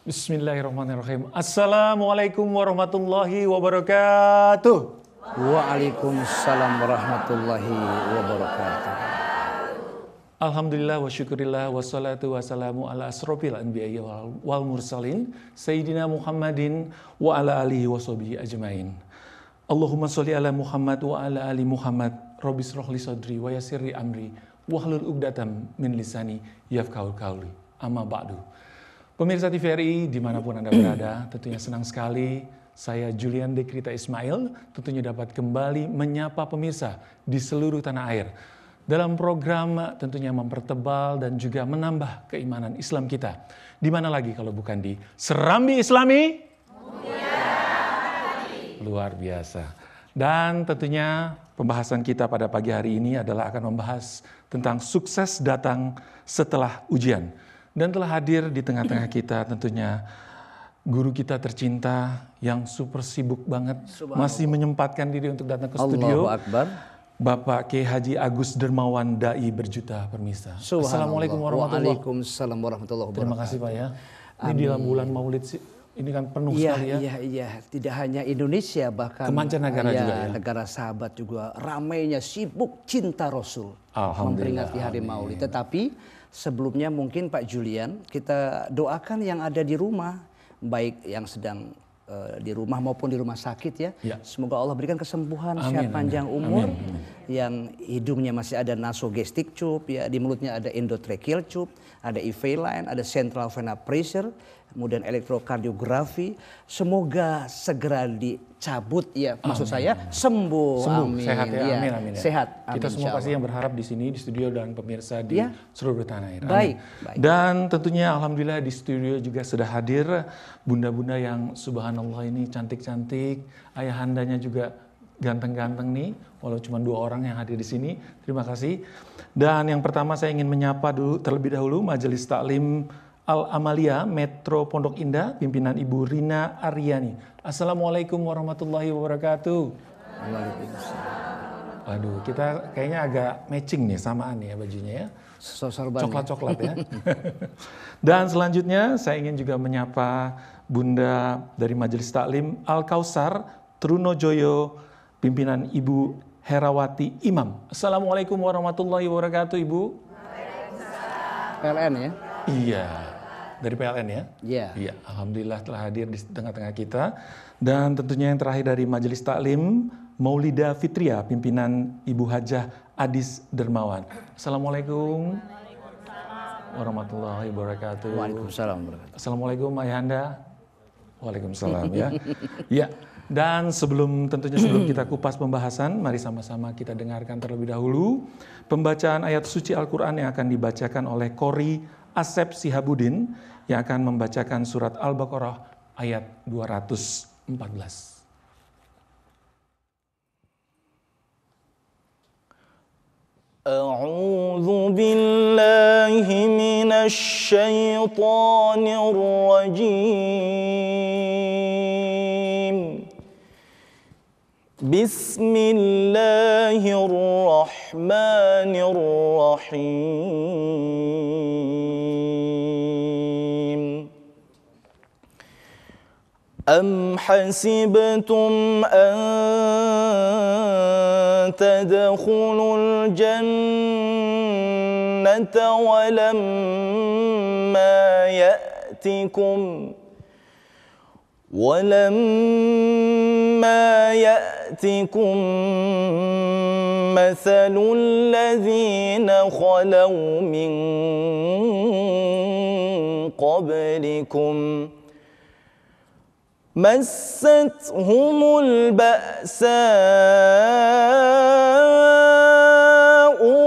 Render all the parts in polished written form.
Bismillahirrahmanirrahim. Assalamualaikum warahmatullahi wabarakatuh. Waalaikumsalam warahmatullahi wabarakatuh. Alhamdulillah wa syukurillah wassalatu wassalamu ala asrofil anbiya wal mursalin Sayyidina Muhammadin wa ala alihi wa sahbihi ajmain. Allahumma sholli ala Muhammad wa ala ali Muhammad. Rabbi shrah li sadri wa yassirli amri wahlul 'uqdatam min lisani yafqahu qawli. Amma ba'du. Pemirsa TVRI dimanapun Anda berada, tentunya senang sekali saya Julian Dekrita Ismail tentunya dapat kembali menyapa pemirsa di seluruh tanah air dalam program tentunya mempertebal dan juga menambah keimanan Islam kita. Di mana lagi kalau bukan di Serambi Islami? Luar biasa. Dan tentunya pembahasan kita pada pagi hari ini adalah akan membahas tentang sukses datang setelah ujian. Dan telah hadir di tengah-tengah kita tentunya guru kita tercinta yang super sibuk banget. Masih menyempatkan diri untuk datang ke studio. Allahu Akbar. Bapak Kiai Haji Agus Dermawan Dai berjuta permisa. Assalamualaikum warahmatullahi wabarakatuh. Waalaikumsalam warahmatullahi wabarakatuh. Terima kasih Pak ya. Ini di dalam bulan Maulid ini kan penuh sekali ya. Iya. Tidak hanya Indonesia, bahkan kemancanegara juga ya. Negara sahabat juga ramainya sibuk cinta Rasul. Memperingati hari Maulid. Tetapi sebelumnya mungkin Pak Julian, kita doakan yang ada di rumah, baik yang sedang di rumah maupun di rumah sakit ya. Semoga Allah berikan kesembuhan, sehat panjang umur. Yang hidungnya masih ada nasogastric tube, ya, di mulutnya ada endotracheal tube, ada IV line, ada central vena pressure, kemudian elektrokardiografi. Semoga segera dicabut ya, maksud saya sembuh. Amin. Sehat ya. Ya. Amin. Sehat. Amin. Kita semua pasti yang berharap di sini di studio dan pemirsa di seluruh tanah air. Baik. Dan tentunya alhamdulillah di studio juga sudah hadir bunda-bunda yang subhanallah ini cantik-cantik, ayahandanya juga ganteng-ganteng nih, walau cuma 2 orang yang hadir di sini. Terima kasih. Dan yang pertama saya ingin menyapa dulu terlebih dahulu Majelis Taklim Al-Amalia Metro Pondok Indah, pimpinan Ibu Rina Aryani. Assalamualaikum warahmatullahi wabarakatuh. Waalaikumsalam. Waduh, kita kayaknya agak matching nih, samaan ya bajunya ya. Coklat-coklat ya. Dan selanjutnya saya ingin juga menyapa Bunda dari Majelis Taklim Al-Kausar Trunojoyo, pimpinan Ibu Herawati Imam. Assalamualaikum warahmatullahi wabarakatuh Ibu. Waalaikumsalam. PLN ya? Iya, dari PLN ya? Iya, alhamdulillah telah hadir di tengah-tengah kita. Dan tentunya yang terakhir dari Majelis Taklim Maulida Fitria, pimpinan Ibu Hajah Adis Dermawan. Assalamualaikum warahmatullahi wabarakatuh. Waalaikumsalam. Assalamualaikum Ayahanda. Waalaikumsalam ya. Ya. Dan sebelum kita kupas pembahasan, mari sama-sama kita dengarkan terlebih dahulu pembacaan ayat suci Al-Quran yang akan dibacakan oleh Qori Asep Sihabudin yang akan membacakan surat Al-Baqarah ayat 214. A'udzu billahi minasy syaithanir rajim. Bismillahirrahmanirrahim. Am hasibtum an tadkhulul jannata walamma يأتكم مثل الذين خلوا من قبلكم مستهم البأساء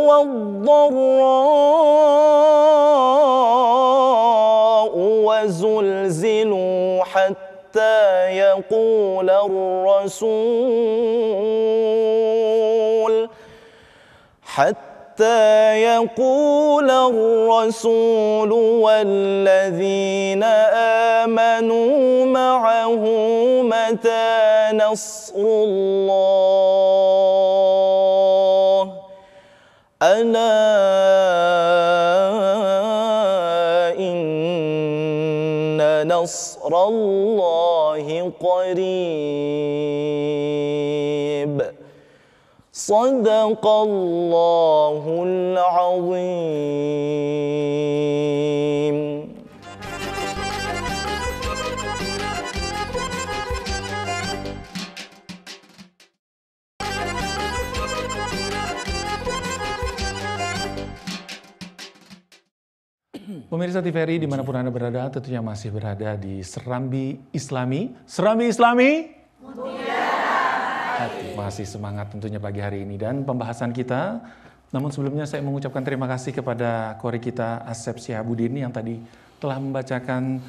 والضراء وزلزلوا حتى يقول الرسول والذين آمنوا معه متى نصر الله ألا إن nasrallahi qarib. Sadaqallahul azim. Pemirsa TVRI dimanapun Anda berada, tentunya masih berada di Serambi Islami. Serambi Islami? Hati. Masih semangat tentunya pagi hari ini dan pembahasan kita. Namun sebelumnya saya mengucapkan terima kasih kepada kori kita Asep Syihabuddin yang tadi telah membacakan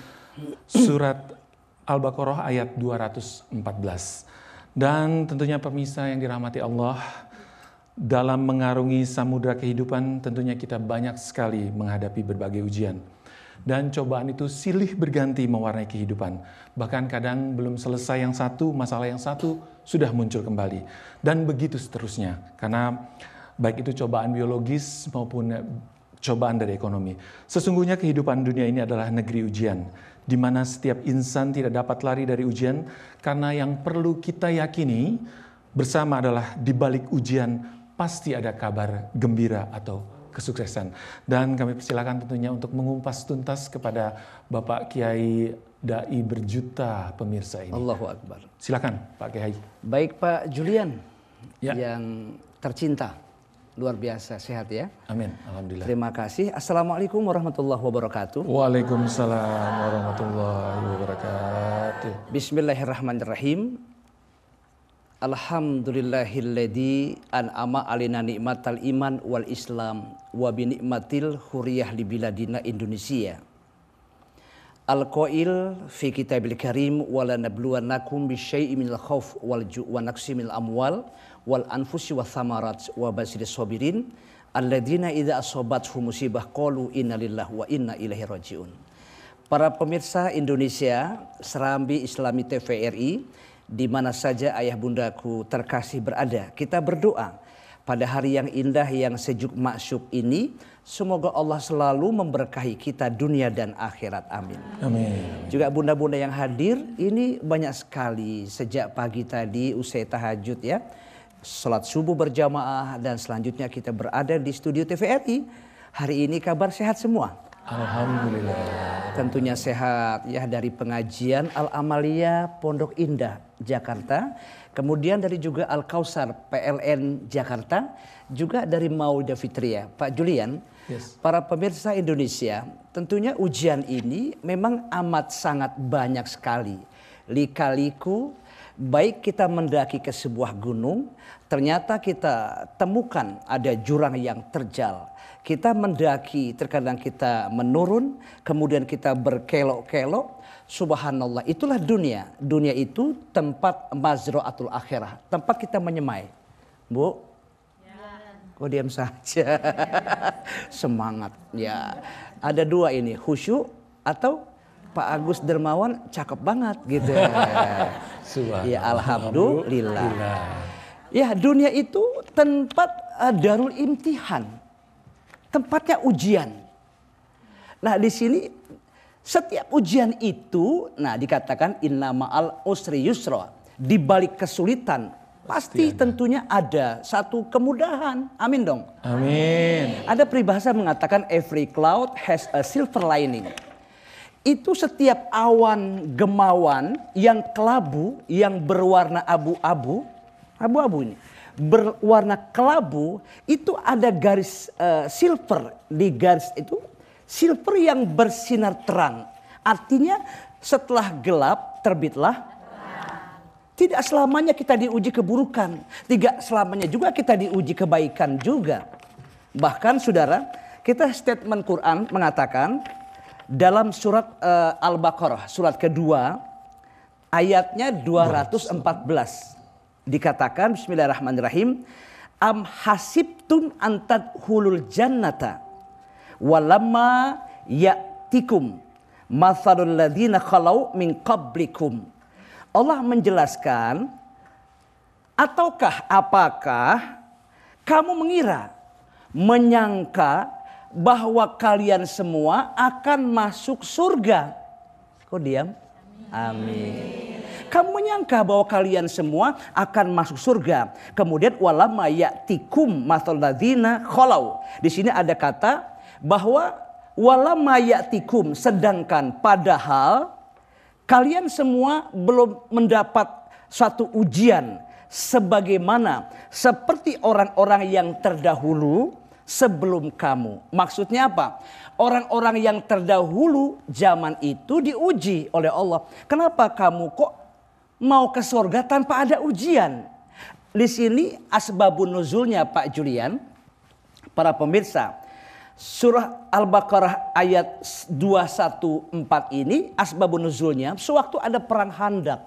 surat Al-Baqarah ayat 214. Dan tentunya pemirsa yang dirahmati Allah, dalam mengarungi samudra kehidupan tentunya kita banyak sekali menghadapi berbagai ujian. Dan cobaan itu silih berganti mewarnai kehidupan. Bahkan kadang belum selesai yang satu, masalah yang satu sudah muncul kembali. Dan begitu seterusnya. Karena baik itu cobaan biologis maupun cobaan dari ekonomi. Sesungguhnya kehidupan dunia ini adalah negeri ujian, di mana setiap insan tidak dapat lari dari ujian, karena yang perlu kita yakini bersama adalah di balik ujian pasti ada kabar gembira atau kesuksesan. Dan kami persilakan tentunya untuk mengumpas tuntas kepada Bapak Kiai Dai berjuta pemirsa ini. Allahu Akbar. Silakan Pak Kiai. Baik Pak Julian, Ya. yang tercinta. Luar biasa, sehat ya. Amin. Alhamdulillah. Terima kasih. Assalamualaikum warahmatullahi wabarakatuh. Waalaikumsalam warahmatullahi wabarakatuh. Bismillahirrahmanirrahim. Alhamdulillahilladzi an'ama alina nikmatal iman wal islam wa bi nikmatil huriyah li biladina Indonesia. Al-qail fi kitabil karim wala nabluwannakum bisyai'in minal khauf wal ju' wa naqsi minal amwal wal anfusi wa thamarat wa basiris sabirin alladzina idza asabathum musibah qalu inna lillahi wa inna ilaihi rajiun. Para pemirsa Indonesia, Serambi Islami TVRI, di mana saja ayah bundaku terkasih berada, kita berdoa pada hari yang indah yang sejuk masyuk ini, semoga Allah selalu memberkahi kita dunia dan akhirat. Amin. Amin. Juga bunda-bunda yang hadir ini banyak sekali sejak pagi tadi usai tahajud ya, salat subuh berjamaah, dan selanjutnya kita berada di studio TVRI. Hari ini kabar sehat semua? Alhamdulillah. Tentunya sehat ya, dari pengajian Al-Amaliyah Pondok Indah Jakarta, kemudian dari juga Al-Kausar PLN Jakarta, juga dari Maulidah Fitriyah. Pak Julian, Yes. para pemirsa Indonesia, tentunya ujian ini memang amat sangat banyak sekali. Lika-liku, baik kita mendaki ke sebuah gunung, ternyata kita temukan ada jurang yang terjal. Kita mendaki, terkadang kita menurun, kemudian kita berkelok-kelok. Subhanallah, itulah dunia. Dunia itu tempat mazra'atul akhirah, tempat kita menyemai. Bu? Kok diam saja? Semangat. Ya, ada dua ini, khusyuk atau Pak Agus Dermawan cakep banget gitu. Ya, alhamdulillah. Ya, dunia itu tempat darul imtihan. Tempatnya ujian. Nah, di sini setiap ujian itu, nah dikatakan inna ma'al usri yusra. Di balik kesulitan pasti tentunya ada satu kemudahan. Amin dong. Amin. Ada peribahasa mengatakan every cloud has a silver lining. Itu setiap awan gemawan yang kelabu, yang berwarna abu-abu, abu-abu ini, berwarna kelabu, itu ada garis silver. Di garis itu silver yang bersinar terang. Artinya setelah gelap terbitlah. Tidak selamanya kita diuji keburukan. Tidak selamanya juga kita diuji kebaikan juga. Bahkan saudara, kita statement Quran mengatakan dalam surat Al-Baqarah, surat kedua, ayatnya 214. Dikatakan bismillahirrahmanirrahim, am hasibtum antadkhulul jannata walamma ya'tikum mathalul ladzina khalau min qablikum. Allah menjelaskan, ataukah apakah kamu mengira, menyangka bahwa kalian semua akan masuk surga. Kok diam? Amin. Kamu menyangka bahwa kalian semua akan masuk surga. Kemudian walamma ya'tikum mathalul ladzina khalau. Di sini ada kata bahwa walamma ya'tikum, sedangkan padahal kalian semua belum mendapat suatu ujian sebagaimana seperti orang-orang yang terdahulu sebelum kamu. Maksudnya apa? Orang-orang yang terdahulu zaman itu diuji oleh Allah. Kenapa kamu kok mau ke surga tanpa ada ujian? Di sini asbabun nuzulnya Pak Julian, para pemirsa, surah Al-Baqarah ayat 214 ini asbabun nuzulnya sewaktu ada perang Khandaq.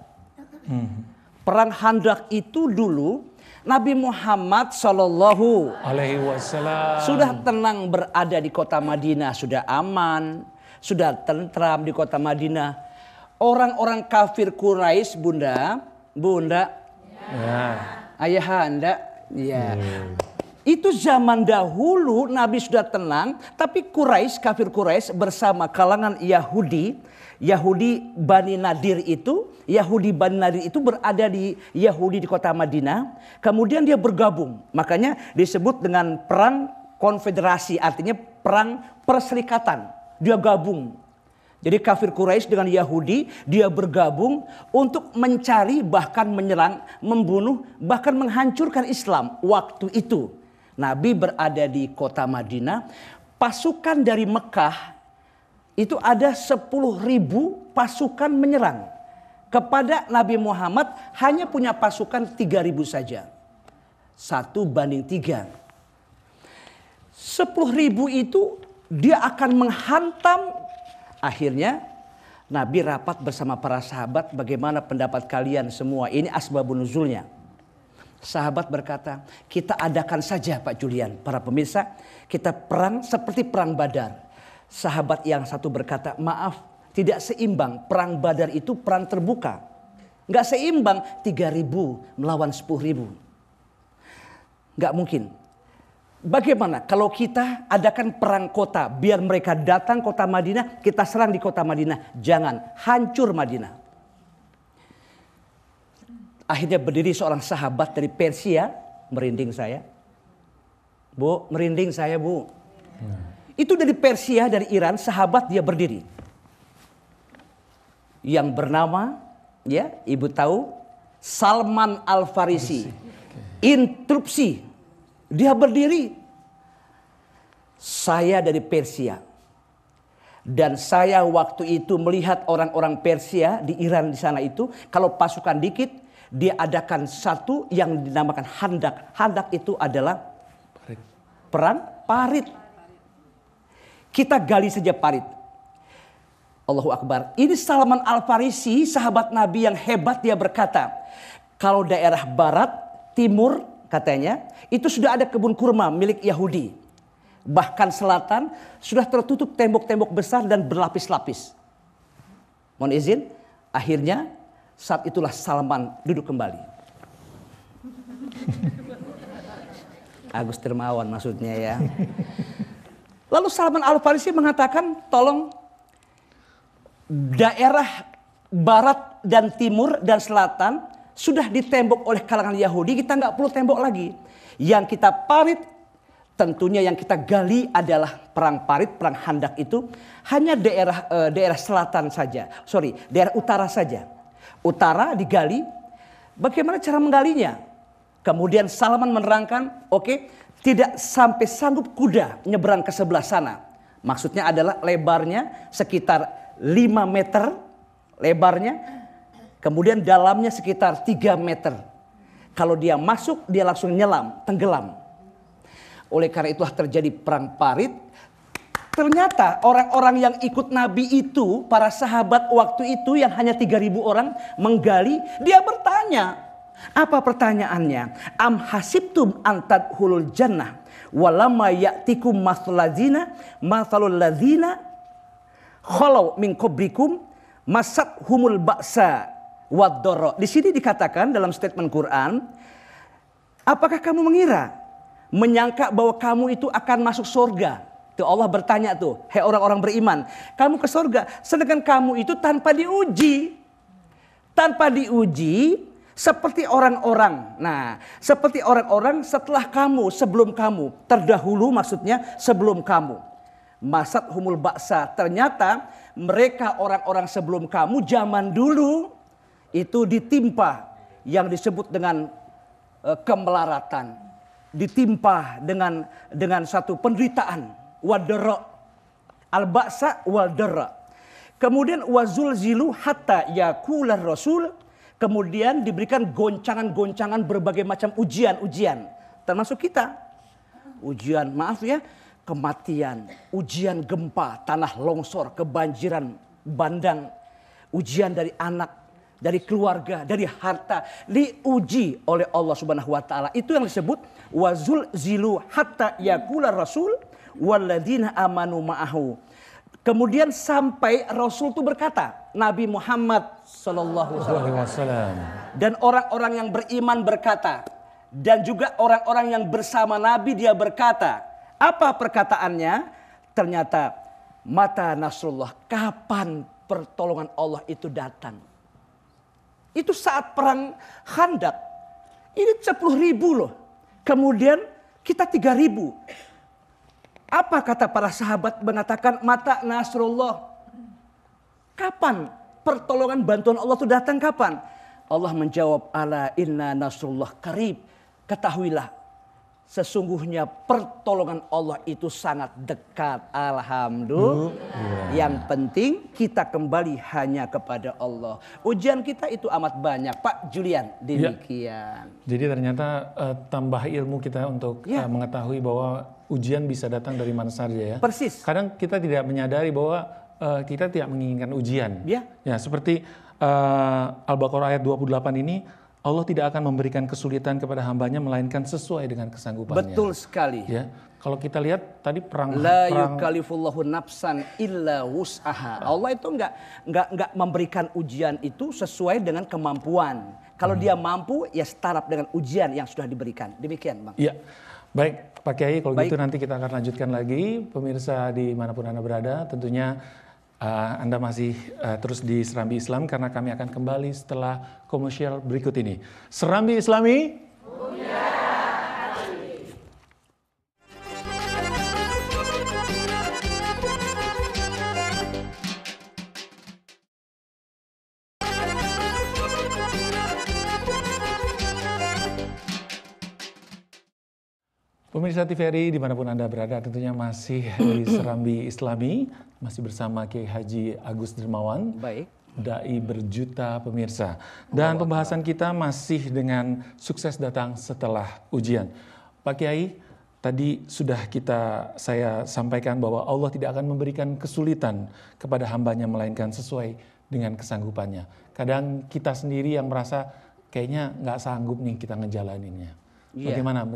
Perang Khandaq itu dulu Nabi Muhammad Shallallahu Alaihi Wasallam sudah tenang berada di kota Madinah, sudah aman, sudah tentram di kota Madinah. Orang-orang kafir Quraisy, bunda, ya. Ayah anda, ya. Itu zaman dahulu Nabi sudah tenang, tapi Quraisy, kafir Quraisy bersama kalangan Yahudi Bani Nadir itu berada di Yahudi di kota Madinah. Kemudian dia bergabung. Makanya disebut dengan perang konfederasi, artinya perang perserikatan. Dia gabung. Jadi kafir Quraisy dengan Yahudi, dia bergabung untuk mencari, bahkan menyerang, membunuh, bahkan menghancurkan Islam waktu itu. Nabi berada di kota Madinah, pasukan dari Mekah itu ada 10.000 pasukan menyerang. Kepada Nabi Muhammad hanya punya pasukan 3.000 saja. 1:3. 10.000 itu dia akan menghantam. Akhirnya Nabi rapat bersama para sahabat, bagaimana pendapat kalian semua? Ini asbabun nuzulnya. Sahabat berkata, kita adakan saja Pak Julian, para pemirsa, kita perang seperti perang Badar. Sahabat yang satu berkata, maaf, tidak seimbang. Perang Badar itu perang terbuka. Nggak seimbang, 3.000 melawan 10.000. Nggak mungkin. Bagaimana kalau kita adakan perang kota, biar mereka datang kota Madinah, kita serang di kota Madinah. Jangan, hancur Madinah. Akhirnya berdiri seorang sahabat dari Persia, merinding saya. Bu, merinding saya bu. Itu dari Persia, dari Iran, sahabat dia berdiri. Yang bernama, ya ibu tahu, Salman Al-Farisi. Interupsi. Dia berdiri. Saya dari Persia. Dan saya waktu itu melihat orang-orang Persia di Iran di sana itu, kalau pasukan dikit, dia adakan satu yang dinamakan Khandaq. Khandaq itu adalah perang parit. Kita gali saja parit. Allahu Akbar. Ini Salman Al-Farisi, sahabat Nabi yang hebat, dia berkata, kalau daerah barat, timur katanya, itu sudah ada kebun kurma milik Yahudi. Bahkan selatan sudah tertutup tembok-tembok besar dan berlapis-lapis. Mohon izin, akhirnya saat itulah Salman duduk kembali. Agus Dermawan maksudnya ya. Lalu Salman Al-Farisi mengatakan, tolong daerah barat dan timur dan selatan sudah ditembok oleh kalangan Yahudi, kita nggak perlu tembok lagi. Yang kita parit, tentunya yang kita gali adalah perang parit, perang Khandaq itu hanya daerah selatan saja. Daerah utara saja. Utara digali, bagaimana cara menggalinya? Kemudian Salman menerangkan, tidak sampai sanggup kuda nyebrang ke sebelah sana. Maksudnya adalah lebarnya sekitar 5 meter lebarnya, kemudian dalamnya sekitar 3 meter. Kalau dia masuk, dia langsung nyelam, tenggelam. Oleh karena itulah terjadi perang parit. Ternyata orang-orang yang ikut Nabi itu, para sahabat waktu itu yang hanya 3.000 orang menggali, dia bertanya. Apa pertanyaannya? Am hasibtum antadkhulul jannah walamma ya'tikum mathalul ladzina khalau min qablikum masathumul ba'sa wad-dharra. Di sini dikatakan dalam statement Quran, apakah kamu menyangka bahwa kamu itu akan masuk surga? Tuh Allah bertanya tuh, hei orang-orang beriman, kamu ke surga. Sedangkan kamu itu tanpa diuji. Tanpa diuji seperti orang-orang. Nah, seperti orang-orang setelah kamu, sebelum kamu. Terdahulu maksudnya sebelum kamu. Masat humul baksa. Ternyata mereka orang-orang sebelum kamu zaman dulu itu ditimpa yang disebut dengan kemelaratan. Ditimpa dengan satu penderitaan. Wadara. Al-baksa wadara. Kemudian wazul zilu hatta yakular rasul. Kemudian diberikan goncangan-goncangan berbagai macam ujian-ujian. Termasuk kita. Ujian, maaf ya, kematian. Ujian gempa, tanah longsor, kebanjiran, bandang. Ujian dari anak, dari keluarga, dari harta. Diuji oleh Allah Subhanahu wa ta'ala. Itu yang disebut wazul zilu hatta yakular rasul. Walladina amanu ma'ahu. Kemudian sampai Rasul itu berkata, Nabi Muhammad sallallahu alaihi wasallam. Dan orang-orang yang beriman berkata, dan juga orang-orang yang bersama Nabi dia berkata, apa perkataannya? Ternyata mata nasrullah, kapan pertolongan Allah itu datang? Itu saat perang Khandak. Ini 10.000 loh. Kemudian kita 3.000. Apa kata para sahabat mengatakan mata nasrullah? Kapan pertolongan bantuan Allah itu datang kapan? Allah menjawab ala inna nasrullah qarib. Ketahuilah sesungguhnya pertolongan Allah itu sangat dekat. Alhamdulillah. Yang penting kita kembali hanya kepada Allah. Ujian kita itu amat banyak, Pak Julian. Demikian. Ya. Jadi ternyata tambah ilmu kita untuk mengetahui bahwa ujian bisa datang dari mana saja ya. Persis. Kadang kita tidak menyadari bahwa kita tidak menginginkan ujian. Ya. Ya, seperti Al-Baqarah ayat 28 ini, Allah tidak akan memberikan kesulitan kepada hambanya melainkan sesuai dengan kesanggupannya. Betul sekali. Ya. Kalau kita lihat tadi perang la yukallifullahu nafsan illa wus'aha. Allah itu enggak memberikan ujian itu sesuai dengan kemampuan. Kalau dia mampu ya setaraf dengan ujian yang sudah diberikan. Demikian, Bang. Iya. Baik, Pak Kiai, kalau gitu nanti kita akan lanjutkan lagi. Pemirsa dimanapun Anda berada, tentunya Anda masih terus di Serambi Islam karena kami akan kembali setelah komersial berikut ini. Serambi Islami. Pemirsa TVRI dimanapun Anda berada, tentunya masih di Serambi Islami, masih bersama Kiai Haji Agus Dermawan, dai berjuta pemirsa. Dan pembahasan kita masih dengan sukses datang setelah ujian. Pak Kiai, tadi sudah saya sampaikan bahwa Allah tidak akan memberikan kesulitan kepada hambanya melainkan sesuai dengan kesanggupannya. Kadang kita sendiri yang merasa kayaknya nggak sanggup nih kita ngejalaninnya. Bagaimana?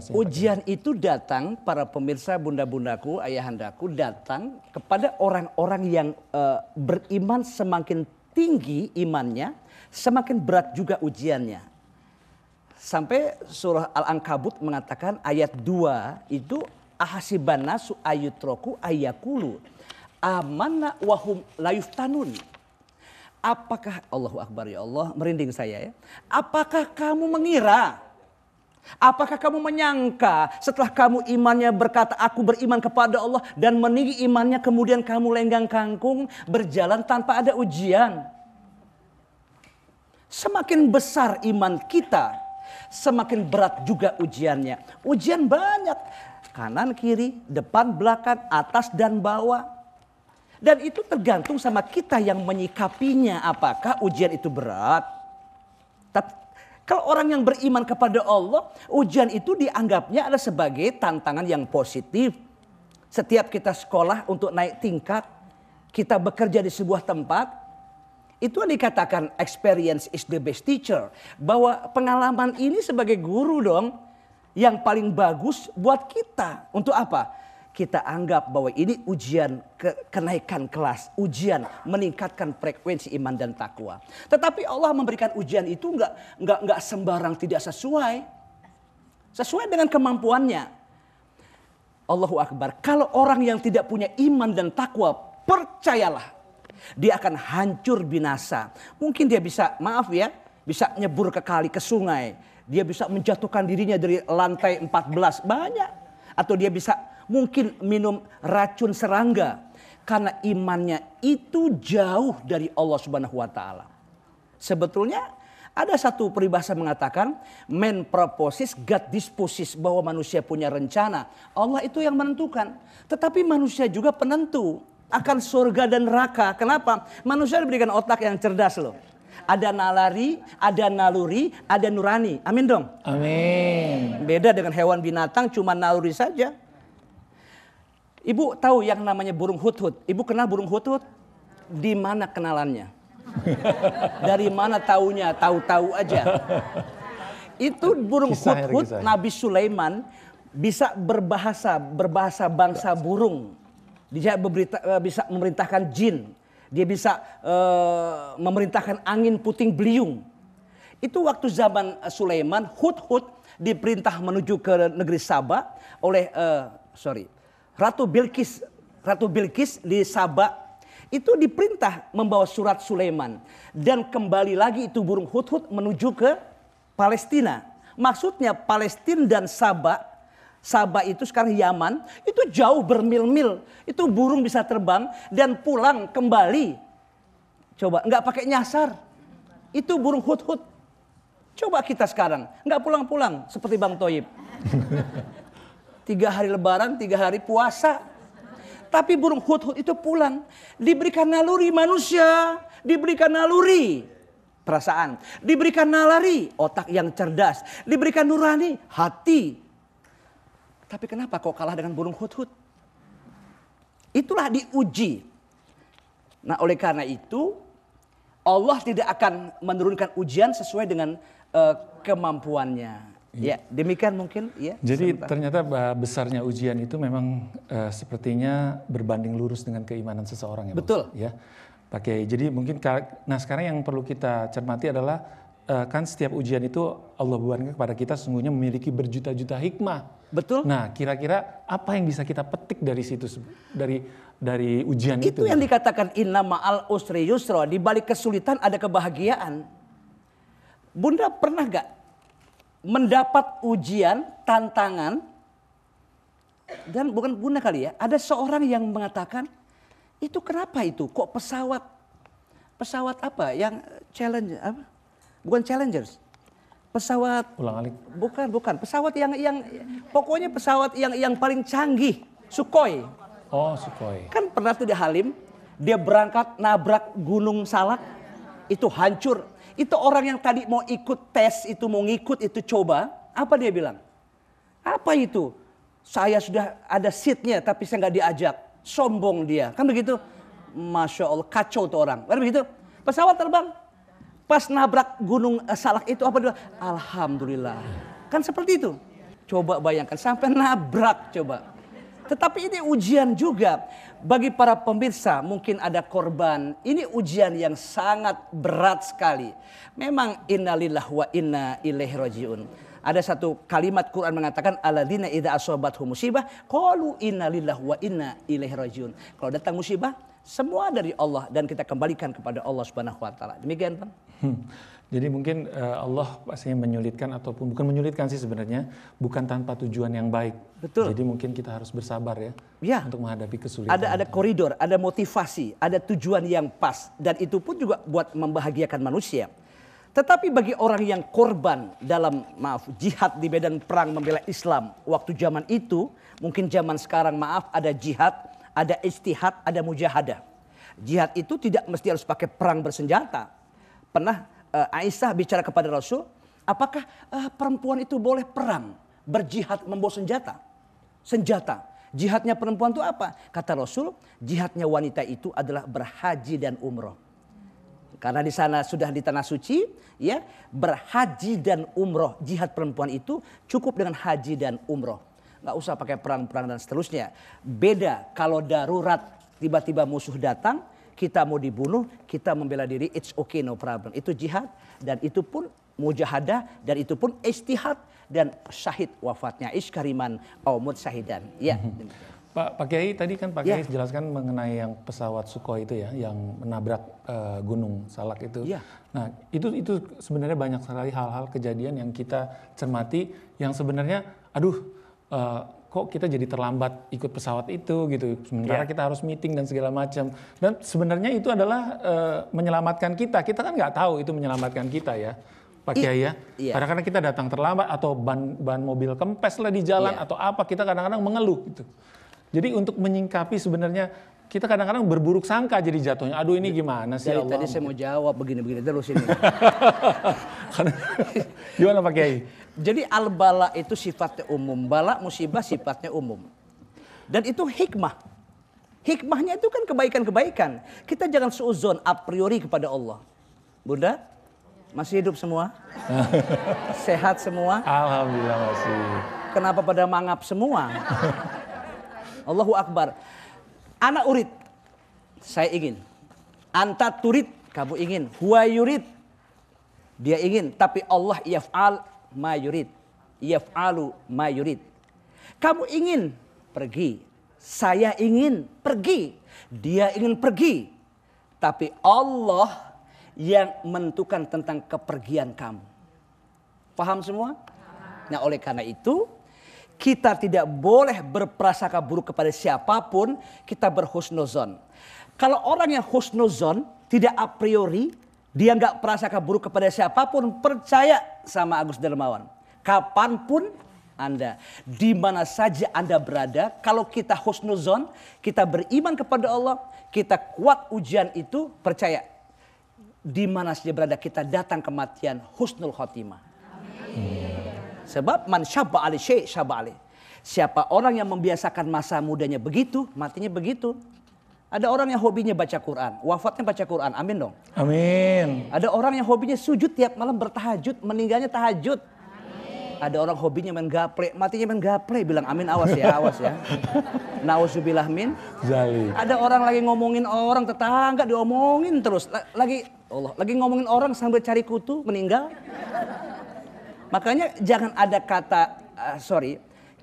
Ujian itu datang, para pemirsa, bunda-bundaku, ayahandaku, datang kepada orang-orang yang beriman. Semakin tinggi imannya, semakin berat juga ujiannya. Sampai surah Al-Ankabut mengatakan ayat 2 itu ahasiban nasu ayutroku ayakulu amanna wahum layuftanun. Apakah, Allahu Akbar ya Allah, merinding saya ya. Apakah kamu mengira? Apakah kamu menyangka setelah kamu imannya berkata aku beriman kepada Allah dan meninggi imannya kemudian kamu lenggang kangkung berjalan tanpa ada ujian? Semakin besar iman kita, semakin berat juga ujiannya. Ujian banyak, kanan kiri, depan belakang, atas dan bawah. Dan itu tergantung sama kita yang menyikapinya. Apakah ujian itu berat? Tapi kalau orang yang beriman kepada Allah, ujian itu dianggapnya adalah sebagai tantangan yang positif. Setiap kita sekolah untuk naik tingkat, kita bekerja di sebuah tempat, itu yang dikatakan experience is the best teacher. Bahwa pengalaman ini sebagai guru dong, yang paling bagus buat kita. Untuk apa? Kita anggap bahwa ini ujian kenaikan kelas, ujian meningkatkan frekuensi iman dan takwa. Tetapi Allah memberikan ujian itu enggak sembarang, tidak sesuai dengan kemampuannya. Allahu Akbar. Kalau orang yang tidak punya iman dan takwa, percayalah, dia akan hancur binasa. Mungkin dia bisa, maaf ya, bisa nyebur ke kali, ke sungai. Dia bisa menjatuhkan dirinya dari lantai 14, banyak. Atau dia bisa mungkin minum racun serangga. Karena imannya itu jauh dari Allah Subhanahu wa Ta'ala. Sebetulnya ada satu peribahasa mengatakan, man proposes, God disposes, bahwa manusia punya rencana. Allah itu yang menentukan. Tetapi manusia juga penentu akan surga dan neraka. Kenapa? Manusia diberikan otak yang cerdas loh. Ada nalari, ada naluri, ada nurani. Amin dong. Amin. Beda dengan hewan binatang, cuma naluri saja. Ibu tahu yang namanya burung hudhud. Ibu kenal burung hudhud? Di mana kenalannya? Dari mana taunya? Tahu-tahu aja. Itu burung hudhud, Nabi Sulaiman bisa berbahasa bangsa burung. Dia bisa memerintahkan jin. Dia bisa memerintahkan angin puting beliung. Itu waktu zaman Sulaiman, hudhud diperintah menuju ke negeri Saba oleh Ratu Bilqis di Saba. Itu diperintah membawa surat Sulaiman. Dan kembali lagi itu burung hudhud menuju ke Palestina. Maksudnya Palestina dan Saba itu sekarang Yaman, itu jauh bermil-mil. Itu burung bisa terbang dan pulang kembali. Coba, nggak pakai nyasar. Itu burung hudhud. Coba kita sekarang, nggak pulang-pulang seperti Bang Toyib. 3 hari lebaran, 3 hari puasa. Tapi burung hudhud itu pulang. Diberikan naluri manusia. Diberikan naluri perasaan. Diberikan nalari otak yang cerdas. Diberikan nurani hati. Tapi kenapa kok kalah dengan burung hudhud? Itulah diuji. Nah oleh karena itu Allah tidak akan menurunkan ujian sesuai dengan kemampuannya. Ya, demikian mungkin ya. Jadi ternyata besarnya ujian itu memang sepertinya berbanding lurus dengan keimanan seseorang ya. Betul. Ya. Jadi mungkin sekarang yang perlu kita cermati adalah kan setiap ujian itu Allah bebankan kepada kita sesungguhnya memiliki berjuta-juta hikmah. Betul. Nah, kira-kira apa yang bisa kita petik dari situ dari ujian itu? Itu yang dikatakan inna ma'al usri yusra, di balik kesulitan ada kebahagiaan. Bunda pernah gak mendapat ujian, tantangan, dan bukan Bunda kali ya, ada seorang yang mengatakan, itu kenapa itu? Kok pesawat apa yang challenge apa? Bukan challengers. Pesawat ulang-alik. Bukan, pesawat yang pokoknya pesawat yang paling canggih, Sukhoi. Oh, Sukhoi. Kan pernah tuh di Halim, dia berangkat nabrak Gunung Salak, itu hancur. Itu orang yang tadi mau ikut tes, itu mau ngikut, itu coba. Apa dia bilang? Apa itu? Saya sudah ada seatnya tapi saya nggak diajak. Sombong dia. Kan begitu? Masya Allah, kacau tuh orang. Kan begitu? Pesawat terbang. Pas nabrak Gunung Salak itu apa dia? Alhamdulillah. Kan seperti itu. Coba bayangkan sampai nabrak coba. Tetapi ini ujian juga bagi para pemirsa, mungkin ada korban. Ini ujian yang sangat berat sekali. Memang innalillahi wa inna ilaihi rajiun. Ada satu kalimat Quran mengatakan alladzina idza asobathum musibah qalu innalillahi wa inna ilaihi rajiun. Kalau datang musibah, semua dari Allah dan kita kembalikan kepada Allah Subhanahu wa taala. Demikian, Bang. Jadi mungkin Allah pastinya menyulitkan ataupun bukan menyulitkan sih sebenarnya, bukan tanpa tujuan yang baik. Betul. Jadi mungkin kita harus bersabar ya, untuk menghadapi kesulitan. Ada koridor, ada motivasi, ada tujuan yang pas dan itu pun juga buat membahagiakan manusia. Tetapi bagi orang yang korban dalam jihad di medan perang membela Islam waktu zaman itu, mungkin zaman sekarang ada jihad, ada ijtihad, ada mujahadah. Jihad itu tidak mesti harus pakai perang bersenjata. Pernah Aisyah bicara kepada Rasul, apakah perempuan itu boleh perang, berjihad membawa senjata? Senjata. Jihadnya perempuan itu apa? Kata Rasul, jihadnya wanita itu adalah berhaji dan umroh. Karena di sana sudah di tanah suci, ya, berhaji dan umroh. Jihad perempuan itu cukup dengan haji dan umroh. Nggak usah pakai perang-perang dan seterusnya. Beda kalau darurat, tiba-tiba musuh datang, kita mau dibunuh, kita membela diri, it's okay, no problem. Itu jihad dan itu pun mujahadah dan itu pun ijtihad dan syahid wafatnya iskariman aumut syahidan. Ya. Pak Kiai tadi kan Pak Kiai jelaskan mengenai yang pesawat Sukhoi itu ya, yang menabrak Gunung Salak itu. Ya. Nah itu sebenarnya banyak sekali hal-hal kejadian yang kita cermati yang sebenarnya, kok kita jadi terlambat ikut pesawat itu gitu. Sementara kita harus meeting dan segala macam. Dan sebenarnya itu adalah menyelamatkan kita. Kita kan nggak tahu itu menyelamatkan kita ya, Pak Kiai ya. Kadang-kadang kita datang terlambat atau ban mobil kempes lah di jalan atau apa, kita kadang-kadang mengeluh gitu. Jadi untuk menyingkapi sebenarnya kita kadang-kadang berburuk sangka jadi jatuhnya. Aduh ini gimana sih Dari Allah. tadi saya mau jawab begini-begini terus ini. Gimana Pak Kiai? Jadi al-bala itu sifatnya umum, bala musibah sifatnya umum. Dan itu hikmah. Hikmahnya itu kan kebaikan-kebaikan. Kita jangan suudzon a priori kepada Allah. Bunda, masih hidup semua? Sehat semua? Alhamdulillah masih. Kenapa pada mangap semua? Allahu Akbar. Ana urid, saya ingin. Anta turid, kamu ingin. Huwa yurid, dia ingin. Tapi Allah yaf'al ma yurid. Yaf'alu ma yurid. Kamu ingin pergi, saya ingin pergi. Dia ingin pergi. Tapi Allah yang menentukan tentang kepergian kamu. Paham semua? Nah oleh karena itu, kita tidak boleh berprasangka buruk kepada siapapun, kita berhusnuzon. Kalau orang yang husnuzon, tidak a priori, dia nggak prasangka buruk kepada siapapun, percaya sama Agus Dermawan. Kapanpun Anda, di mana saja Anda berada, kalau kita husnuzon, kita beriman kepada Allah, kita kuat ujian itu, percaya. Di mana saja berada kita datang kematian husnul khotimah. Sebab man syabba ali syai' syabba ali. Siapa orang yang membiasakan masa mudanya begitu, matinya begitu. Ada orang yang hobinya baca Quran, wafatnya baca Quran. Amin dong. Amin. Ada orang yang hobinya sujud tiap malam bertahajud, meninggalnya tahajud. Ada orang hobinya main gaple, matinya main gaple. Bilang amin, awas ya, awas ya. Nauzubillah min Zalik. Ada orang lagi ngomongin orang tetangga, diomongin terus. Lagi ngomongin orang sambil cari kutu, meninggal. Makanya jangan ada kata,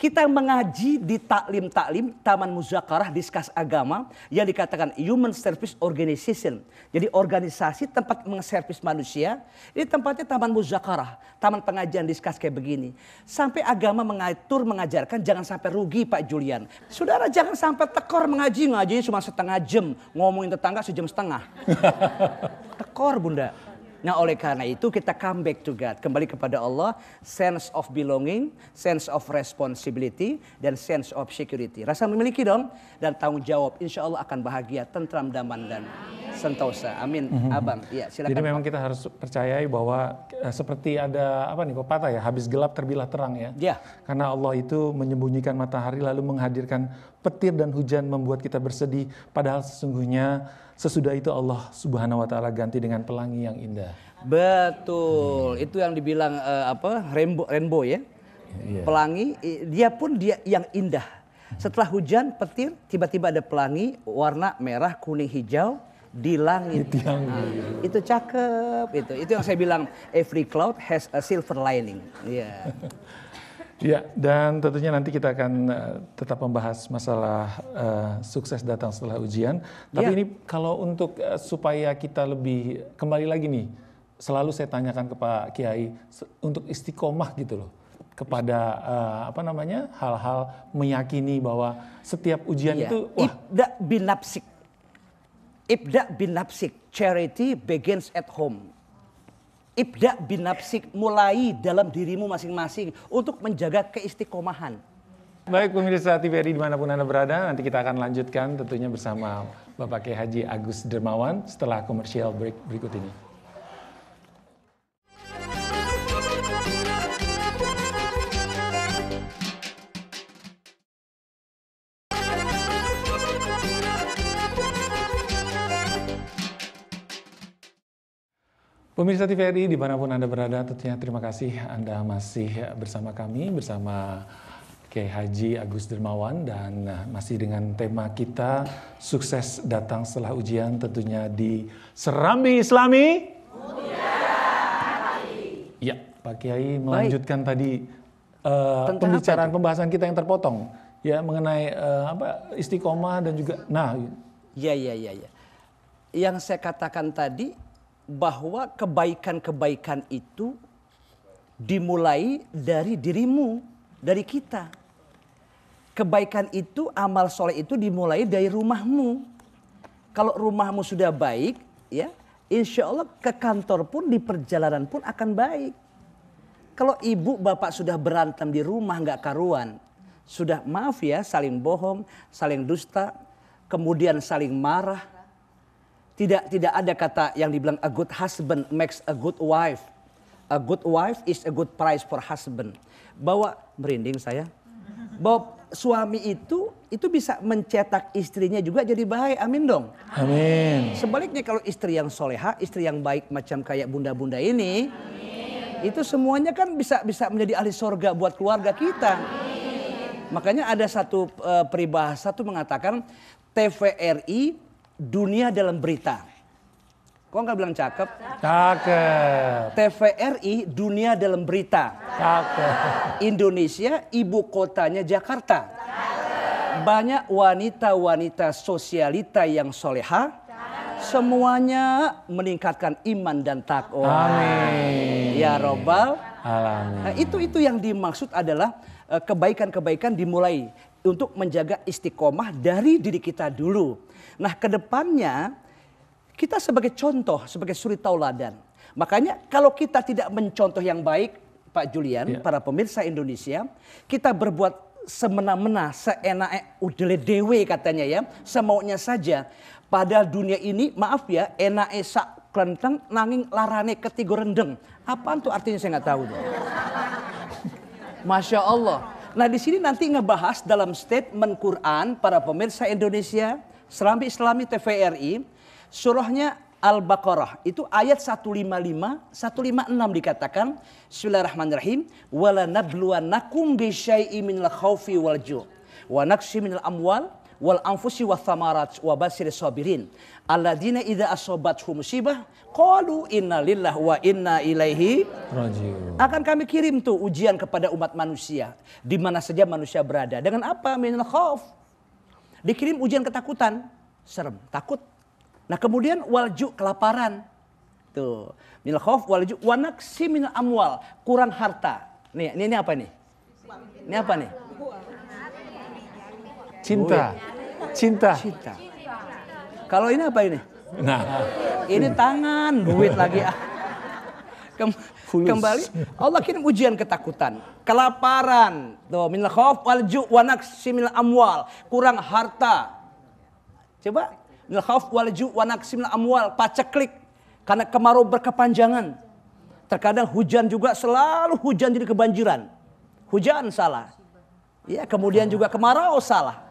kita mengaji di taklim-taklim, taman muzakarah, diskus agama yang dikatakan human service organization. Jadi organisasi tempat menservis manusia, ini tempatnya taman muzakarah, taman pengajian diskus kayak begini. Sampai agama mengajarkan jangan sampai rugi Pak Julian. Saudara jangan sampai tekor ngajinya cuma setengah jam, ngomongin tetangga sejam setengah. Tekor Bunda. Nah oleh karena itu kita come back to God. Kembali kepada Allah. Sense of belonging, sense of responsibility, dan sense of security. Rasa memiliki dong. Dan tanggung jawab. Insya Allah akan bahagia, tentram, damai, dan sentosa. Amin. Abang, ya silakan. Jadi memang kita harus percayai bahwa seperti ada pepatah ya. Habis gelap terbilah terang ya. Ya. Karena Allah itu menyembunyikan matahari lalu menghadirkan petir dan hujan membuat kita bersedih. Padahal sesungguhnya sesudah itu Allah Subhanahu wa taala ganti dengan pelangi yang indah. Betul. Itu yang dibilang rainbow ya. Pelangi dia yang indah. Setelah hujan petir tiba-tiba ada pelangi warna merah, kuning, hijau di langit. Itu cakep itu yang saya bilang every cloud has a silver lining. Iya. Ya, dan tentunya nanti kita akan tetap membahas masalah sukses datang setelah ujian. Tapi ini kalau untuk supaya kita lebih kembali lagi nih, selalu saya tanyakan ke Pak Kiai untuk istiqomah gitu loh kepada hal-hal meyakini bahwa setiap ujian itu ibda bin nafsik. Ibda bin nafsik. Charity begins at home. Ibda bin nafsik, mulai dalam dirimu masing-masing untuk menjaga keistiqomahan. Baik pemirsa TVRI dimanapun Anda berada, nanti kita akan lanjutkan tentunya bersama Bapak Kiai Haji Agus Dermawan setelah commercial break berikut ini. Pemirsa TVRI dimanapun Anda berada, tentunya terima kasih Anda masih bersama kami, bersama Kiai Haji Agus Dermawan, dan masih dengan tema kita sukses datang setelah ujian, tentunya di Serambi Islami. Ya, Pak Kiai melanjutkan tadi pembicaraan pembahasan kita yang terpotong ya mengenai istiqomah dan juga Ya. Yang saya katakan tadi bahwa kebaikan-kebaikan itu dimulai dari dirimu, dari kita. Kebaikan itu, amal soleh itu dimulai dari rumahmu. Kalau rumahmu sudah baik, ya, insya Allah ke kantor pun, di perjalanan pun akan baik. Kalau ibu bapak sudah berantem di rumah nggak karuan, sudah maaf ya, saling bohong, saling dusta, kemudian saling marah. Tidak ada kata yang dibilang a good husband makes a good wife. A good wife is a good price for husband. Bahwa merinding saya. Bahwa suami itu bisa mencetak istrinya juga jadi baik. Amin dong. Amin. Sebaliknya kalau istri yang soleha, istri yang baik macam kayak bunda-bunda ini, itu semuanya kan bisa menjadi ahli sorga buat keluarga kita. Makanya ada satu peribahasa tuh mengatakan TVRI dunia dalam berita. Kok nggak bilang cakep? Cakep. TVRI dunia dalam berita. Cakep. Indonesia ibu kotanya Jakarta. Banyak wanita-wanita sosialita yang soleha. Semuanya meningkatkan iman dan takwa. Amin. Ya Robbal Alamin. Nah, itu yang dimaksud adalah kebaikan-kebaikan dimulai untuk menjaga istiqomah dari diri kita dulu. Nah, kedepannya kita sebagai contoh, sebagai suri tauladan. Makanya kalau kita tidak mencontoh yang baik, Pak Julian, para pemirsa Indonesia, kita berbuat semena-mena, seenak udele dewe katanya ya, semaunya saja. Padahal dunia ini, maaf ya, enak sak klenteng nanging larane ketigo rendeng. Apaan tuh artinya saya nggak tahu tuh. Masya Allah. Nah di sini nanti ngebahas dalam statement Quran para pemirsa Indonesia, Serambi Islami TVRI, surahnya Al-Baqarah. Itu ayat 155, 156 dikatakan, Bismillahirrahmanirrahim, wala nabluwannakum bisyai'in minal khaufi wal ju' wa naqsi minal amwal wal anfusi wath thamarat wa basyiris sabirin alladzina idza asabathum musibah qalu inna lillahi wa inna ilaihi raji'un. Akan kami kirim tuh ujian kepada umat manusia di mana saja manusia berada. Dengan apa? Minal khauf. Dikirim ujian ketakutan, serem, takut. Nah, kemudian walju, kelaparan. Tuh, minal khauf walju wa naqsi minal amwal, kurang harta. Nih, ini apa nih? Ini apa nih? Cinta. Cinta. Kalau ini apa ini? Nah, ini tangan, duit lagi. Kembali, Allah kirim ujian ketakutan, kelaparan, tuh minal khauf wal ju' wa naqsi minal amwal, kurang harta. Coba, minal khauf wal ju' wa naqsi minal amwal, paceklik karena kemarau berkepanjangan. Terkadang hujan juga selalu hujan jadi kebanjiran. Hujan salah. Ya, kemudian juga kemarau salah.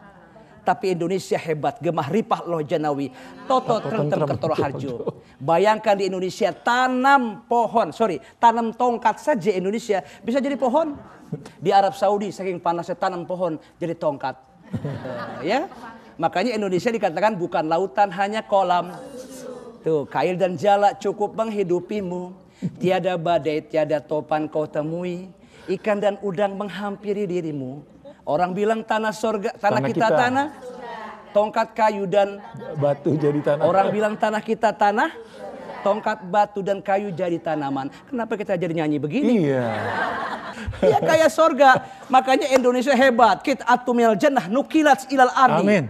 Tapi Indonesia hebat, gemah ripah loh janawi, toto tentrem kertoro harjo. Bayangkan di Indonesia tanam tongkat saja Indonesia bisa jadi pohon. Di Arab Saudi saking panasnya tanam pohon jadi tongkat. Ya, makanya Indonesia dikatakan bukan lautan hanya kolam. Tuh, kail dan jala cukup menghidupimu. Tiada badai, tiada topan kau temui. Ikan dan udang menghampiri dirimu. Orang bilang tanah surga, tanah kita tanah, tongkat kayu dan batu jadi tanah. Orang bilang tanah kita tanah, tongkat batu dan kayu jadi tanaman. Kenapa kita jadi nyanyi begini? Iya. Ya kayak surga. Makanya Indonesia hebat. Kita atumil jannah nukilat ilal ardi. Amin.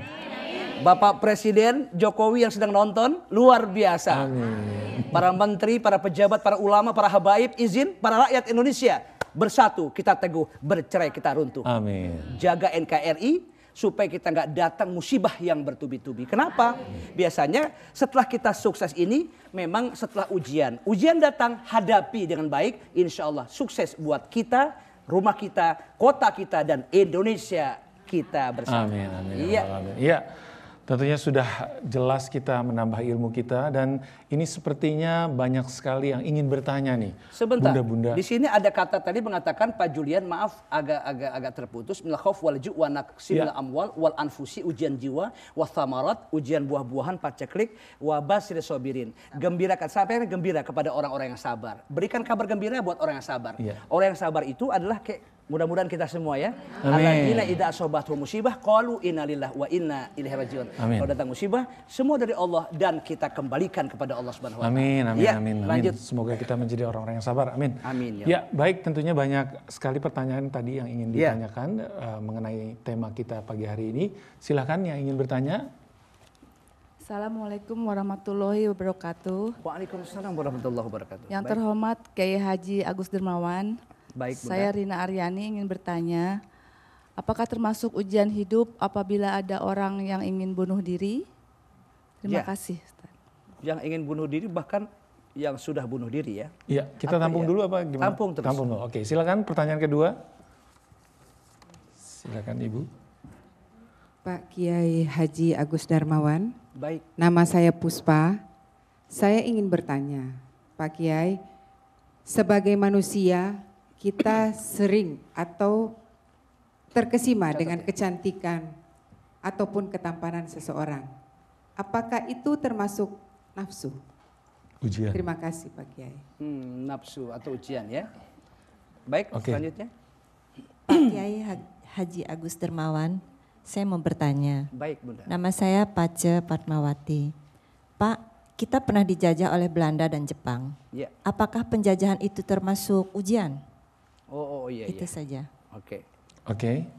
Bapak Presiden Jokowi yang sedang nonton, luar biasa. Amin. Para menteri, para pejabat, para ulama, para habaib, izin para rakyat Indonesia. Bersatu kita teguh, bercerai kita runtuh. Amin. Jaga NKRI supaya kita nggak datang musibah yang bertubi-tubi. Kenapa? Biasanya setelah kita sukses ini, memang setelah ujian. Ujian datang, hadapi dengan baik. Insya Allah sukses buat kita, rumah kita, kota kita, dan Indonesia kita bersama. Amin. Amin. Iya. Amin. Iya. Tentunya sudah jelas kita menambah ilmu kita dan ini sepertinya banyak sekali yang ingin bertanya nih. Sebentar, Bunda-bunda. Di sini ada kata tadi mengatakan Pak Julian, maaf agak terputus. Minal khauf wal ju' wa naqsi minal amwal wal anfusi, ujian jiwa, wa thamarat, ujian buah-buahan, paceklik, wa basyiris sabirin. Gembirakan, sampai gembira kepada orang-orang yang sabar. Berikan kabar gembira buat orang yang sabar. Yeah. Orang yang sabar itu adalah kayak Mudah-mudahan kita semua ya. Amin. Alladzina idza asobathum musibah qalu inna lillahi wa inna ilaihi rajiun. Amin. Kalau datang musibah, semua dari Allah dan kita kembalikan kepada Allah Subhanahu wa taala. Amin, amin, Ya, amin, amin. lanjut. Semoga kita menjadi orang-orang yang sabar. Amin. Amin, ya. Ya, baik. Tentunya banyak sekali pertanyaan tadi yang ingin Ya. ditanyakan mengenai tema kita pagi hari ini. Silakan yang ingin bertanya. Assalamualaikum warahmatullahi wabarakatuh. Waalaikumsalam warahmatullahi wabarakatuh. Yang Baik. terhormat Kiai Haji Agus Dermawan. Baik, Bunda. Saya Rina Aryani ingin bertanya, apakah termasuk ujian hidup apabila ada orang yang ingin bunuh diri? Terima Ya. kasih, Ustaz. Yang ingin bunuh diri bahkan yang sudah bunuh diri ya. Iya, kita Apa tampung ya? dulu apa gimana? Tampung terus. Tampung dulu. Oke, silakan pertanyaan kedua. Silakan Ibu. Pak Kiai Haji Agus Darmawan, Baik. nama saya Puspa. Saya ingin bertanya, Pak Kiai, sebagai manusia kita sering atau terkesima dengan kecantikan ataupun ketampanan seseorang. Apakah itu termasuk nafsu? Ujian. Terima kasih Pak Kiai. Nafsu atau ujian ya. Baik, Oke. selanjutnya. Pak Kiai Haji Agus Dermawan, saya mau bertanya. Baik, Bunda. Nama saya Pace Padmawati. Pak, kita pernah dijajah oleh Belanda dan Jepang. Ya. Apakah penjajahan itu termasuk ujian? Oh iya Itu iya. saja. Oke. Oke.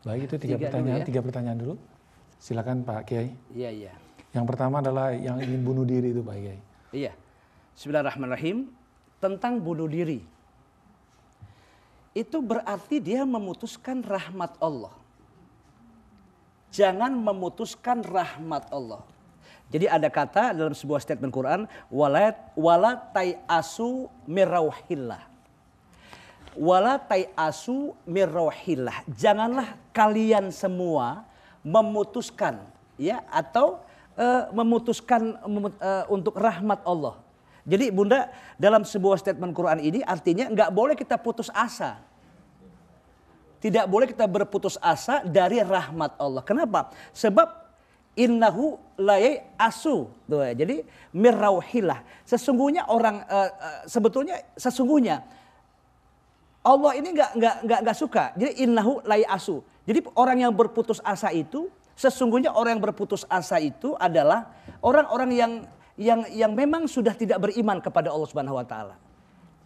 Baik, itu Tiga dulu ya. tiga pertanyaan dulu. Silakan Pak Kiai. Iya iya. Yang pertama adalah yang ingin bunuh diri itu Pak Kiai. Iya. Bismillahirrahmanirrahim. Tentang bunuh diri. Itu berarti dia memutuskan rahmat Allah. Jangan memutuskan rahmat Allah. Jadi ada kata dalam sebuah statement Quran, wala tai'asu mirauhillah. Wala tai'asu mirauhillah. Janganlah kalian semua memutuskan ya atau memutuskan untuk rahmat Allah. Jadi Bunda, dalam sebuah statement Quran ini artinya nggak boleh kita putus asa. Tidak boleh kita berputus asa dari rahmat Allah. Kenapa? Sebab innahu layai asu. Tuh, jadi mirauhillah. Sesungguhnya orang sesungguhnya Allah ini nggak suka. Jadi innahu layai asu. Jadi orang yang berputus asa itu sesungguhnya orang yang berputus asa itu adalah orang-orang yang memang sudah tidak beriman kepada Allah Subhanahu wa taala.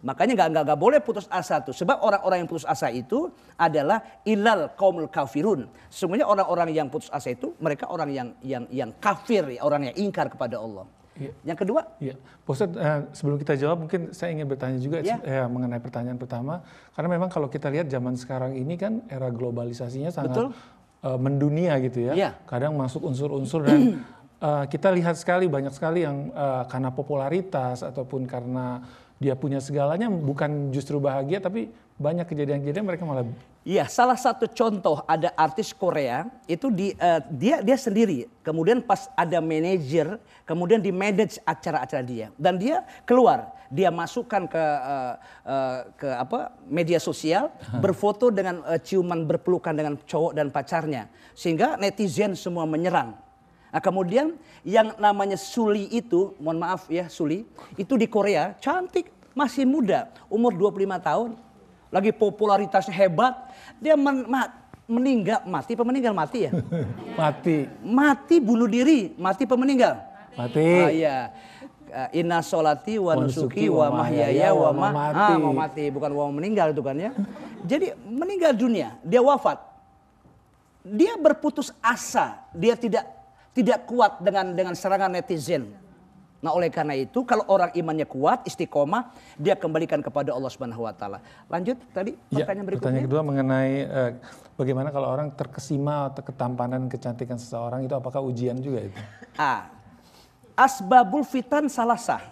Makanya nggak boleh putus asa tuh. Sebab orang-orang yang putus asa itu adalah ilal qaumul kafirun. Sesungguhnya orang-orang yang putus asa itu mereka orang yang kafir, orang yang ingkar kepada Allah. Iya. Yang kedua? Iya, Pak Ustadz, sebelum kita jawab mungkin saya ingin bertanya juga Ya. Mengenai pertanyaan pertama. Karena memang kalau kita lihat zaman sekarang ini kan era globalisasinya sangat Betul. mendunia gitu ya. Ya. Kadang masuk unsur-unsur dan kita lihat sekali banyak sekali yang karena popularitas ataupun karena dia punya segalanya bukan justru bahagia tapi banyak kejadian-kejadian mereka malah. Iya, salah satu contoh ada artis Korea itu dia sendiri. Kemudian pas ada manajer, kemudian di manage acara-acara dia dan dia keluar, dia masukkan ke media sosial, berfoto dengan ciuman berpelukan dengan cowok dan pacarnya, sehingga netizen semua menyerang. Nah, kemudian yang namanya Suli itu, mohon maaf ya Suli, itu di Korea cantik, masih muda, umur 25 tahun. Lagi popularitasnya hebat, dia meninggal mati ya? Mati bunuh diri, mati meninggal. Mati. Ah iya. Inna sholati wa nusuki wa mahyaya wa mamati. Mau mati, bukan mau meninggal itu kan ya. Jadi meninggal dunia, dia wafat. Dia berputus asa, dia tidak kuat dengan serangan netizen. Nah oleh karena itu kalau orang imannya kuat, istiqomah, dia kembalikan kepada Allah Subhanahu wa taala. Lanjut tadi pertanyaan berikutnya. Pertanyaan kedua mengenai bagaimana kalau orang terkesima atau ketampanan, kecantikan seseorang itu apakah ujian juga itu? Asbabul fitan salasah.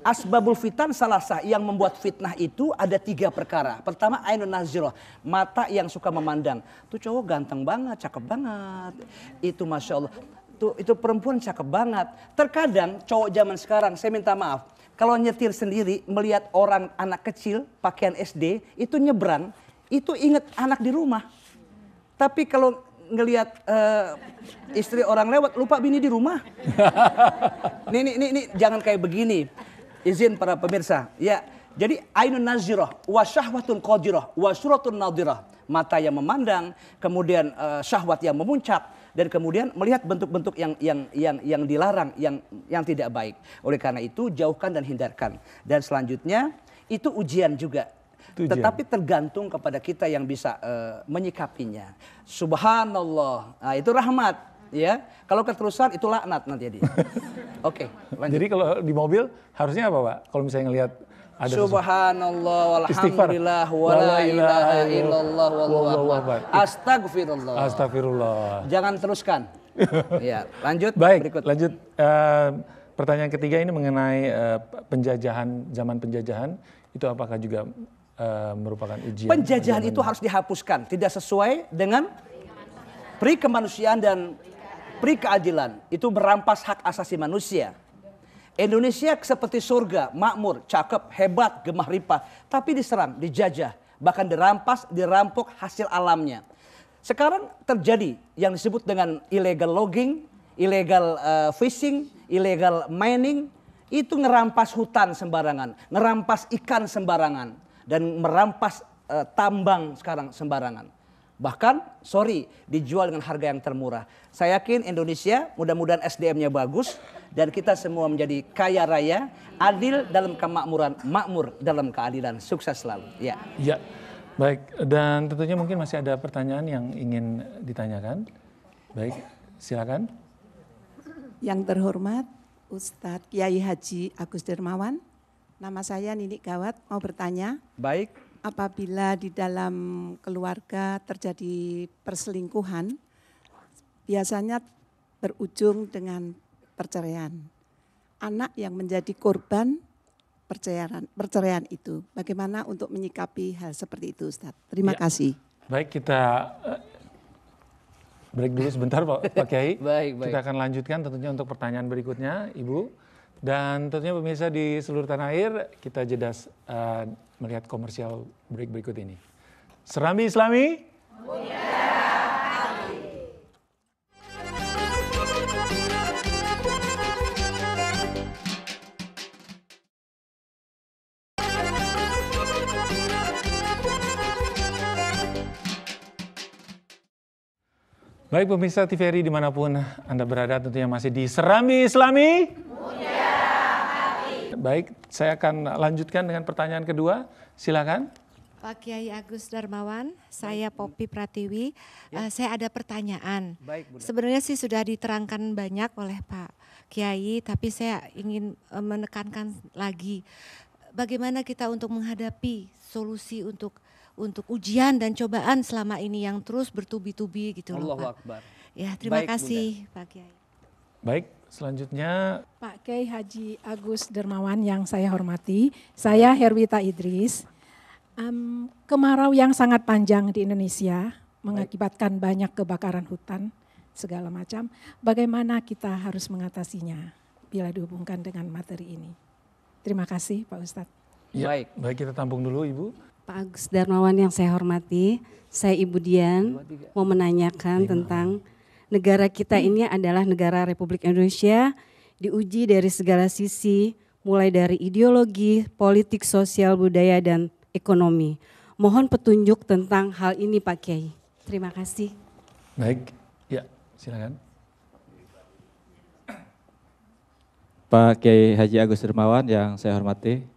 Asbabul fitan salasah yang membuat fitnah itu ada 3 perkara. Pertama ainun nazirah, mata yang suka memandang. Tuh cowok ganteng banget, cakep banget. Itu Masya Allah. Itu perempuan cakep banget. Terkadang cowok zaman sekarang, saya minta maaf. Kalau nyetir sendiri, melihat orang anak kecil pakaian SD, itu nyebrang, itu inget anak di rumah. Tapi kalau ngelihat istri orang lewat, lupa bini di rumah. Nih, jangan kayak begini. Izin para pemirsa, ya Jadi ainun nazirah, wa syahwatun qadirah, wa suratun nadirah. Mata yang memandang, kemudian syahwat yang memuncak, dan kemudian melihat bentuk-bentuk yang dilarang, yang tidak baik. Oleh karena itu jauhkan dan hindarkan. Dan selanjutnya itu ujian juga. Tetapi tergantung kepada kita yang bisa menyikapinya. Subhanallah, nah, itu rahmat. Ya, kalau keterusan itu laknat nanti jadi. Oke, lanjut. Jadi kalau di mobil harusnya apa, Pak? Kalau misalnya ngelihat ada Subhanallah walhamdulillah wala ilaha illallah wallahu akbar. Astagfirullah. Astagfirullah. Jangan teruskan. Ya, lanjut. Baik, berikut. lanjut. Pertanyaan ketiga ini mengenai penjajahan, zaman penjajahan itu apakah juga merupakan ujian? Penjajahan itu harus dihapuskan, tidak sesuai dengan pri kemanusiaan dan pri keadilan. Itu merampas hak asasi manusia. Indonesia seperti surga, makmur, cakep, hebat, gemah ripah. Tapi diserang, dijajah, bahkan dirampas, dirampok hasil alamnya. Sekarang terjadi yang disebut dengan illegal logging, illegal fishing, illegal mining. Itu ngerampas hutan sembarangan, ngerampas ikan sembarangan. Dan merampas tambang sekarang sembarangan. Bahkan, dijual dengan harga yang termurah. Saya yakin Indonesia mudah-mudahan SDM-nya bagus. Dan kita semua menjadi kaya raya, adil dalam kemakmuran, makmur dalam keadilan. Sukses selalu. Ya. Ya, baik. Dan tentunya mungkin masih ada pertanyaan yang ingin ditanyakan. Baik, silakan. Yang terhormat Ustadz Kiai Haji Agus Dermawan. Nama saya Ninik Gawat, mau bertanya. Baik. Apabila di dalam keluarga terjadi perselingkuhan, biasanya berujung dengan perceraian. Anak yang menjadi korban perceraian itu. Bagaimana untuk menyikapi hal seperti itu, Ustadz? Terima kasih. Baik, kita break dulu sebentar Pak Kiai. Baik. Kita akan lanjutkan tentunya untuk pertanyaan berikutnya, Ibu. Dan tentunya pemirsa di seluruh tanah air, kita jeda melihat komersial break berikut ini. Serambi Islami. Baik pemirsa TVRI dimanapun Anda berada, tentunya masih di Serambi Islami. Baik, saya akan lanjutkan dengan pertanyaan kedua. Silakan. Pak Kiai Agus Darmawan, saya Poppy Pratiwi. Saya ada pertanyaan. Baik, Bunda. Sebenarnya sih sudah diterangkan banyak oleh Pak Kiai, tapi saya ingin menekankan lagi bagaimana kita untuk menghadapi solusi untuk ujian dan cobaan selama ini yang terus bertubi-tubi gitu loh, Allahu Pak. Akbar. Ya, terima Baik, kasih Pak Kiai. Baik, selanjutnya Pak Kiai Haji Agus Dermawan yang saya hormati, saya Herwita Idris. Kemarau yang sangat panjang di Indonesia mengakibatkan banyak kebakaran hutan segala macam. Bagaimana kita harus mengatasinya bila dihubungkan dengan materi ini? Terima kasih Pak Ustadz. ya, baik kita tampung dulu Ibu. Pak Agus Darmawan yang saya hormati, saya Ibu Dian mau menanyakan tentang negara kita ini adalah negara Republik Indonesia, diuji dari segala sisi, mulai dari ideologi, politik, sosial, budaya, dan ekonomi. Mohon petunjuk tentang hal ini Pak Kiai. Terima kasih. Baik, ya silakan. Pak Kiai Haji Agus Dermawan yang saya hormati.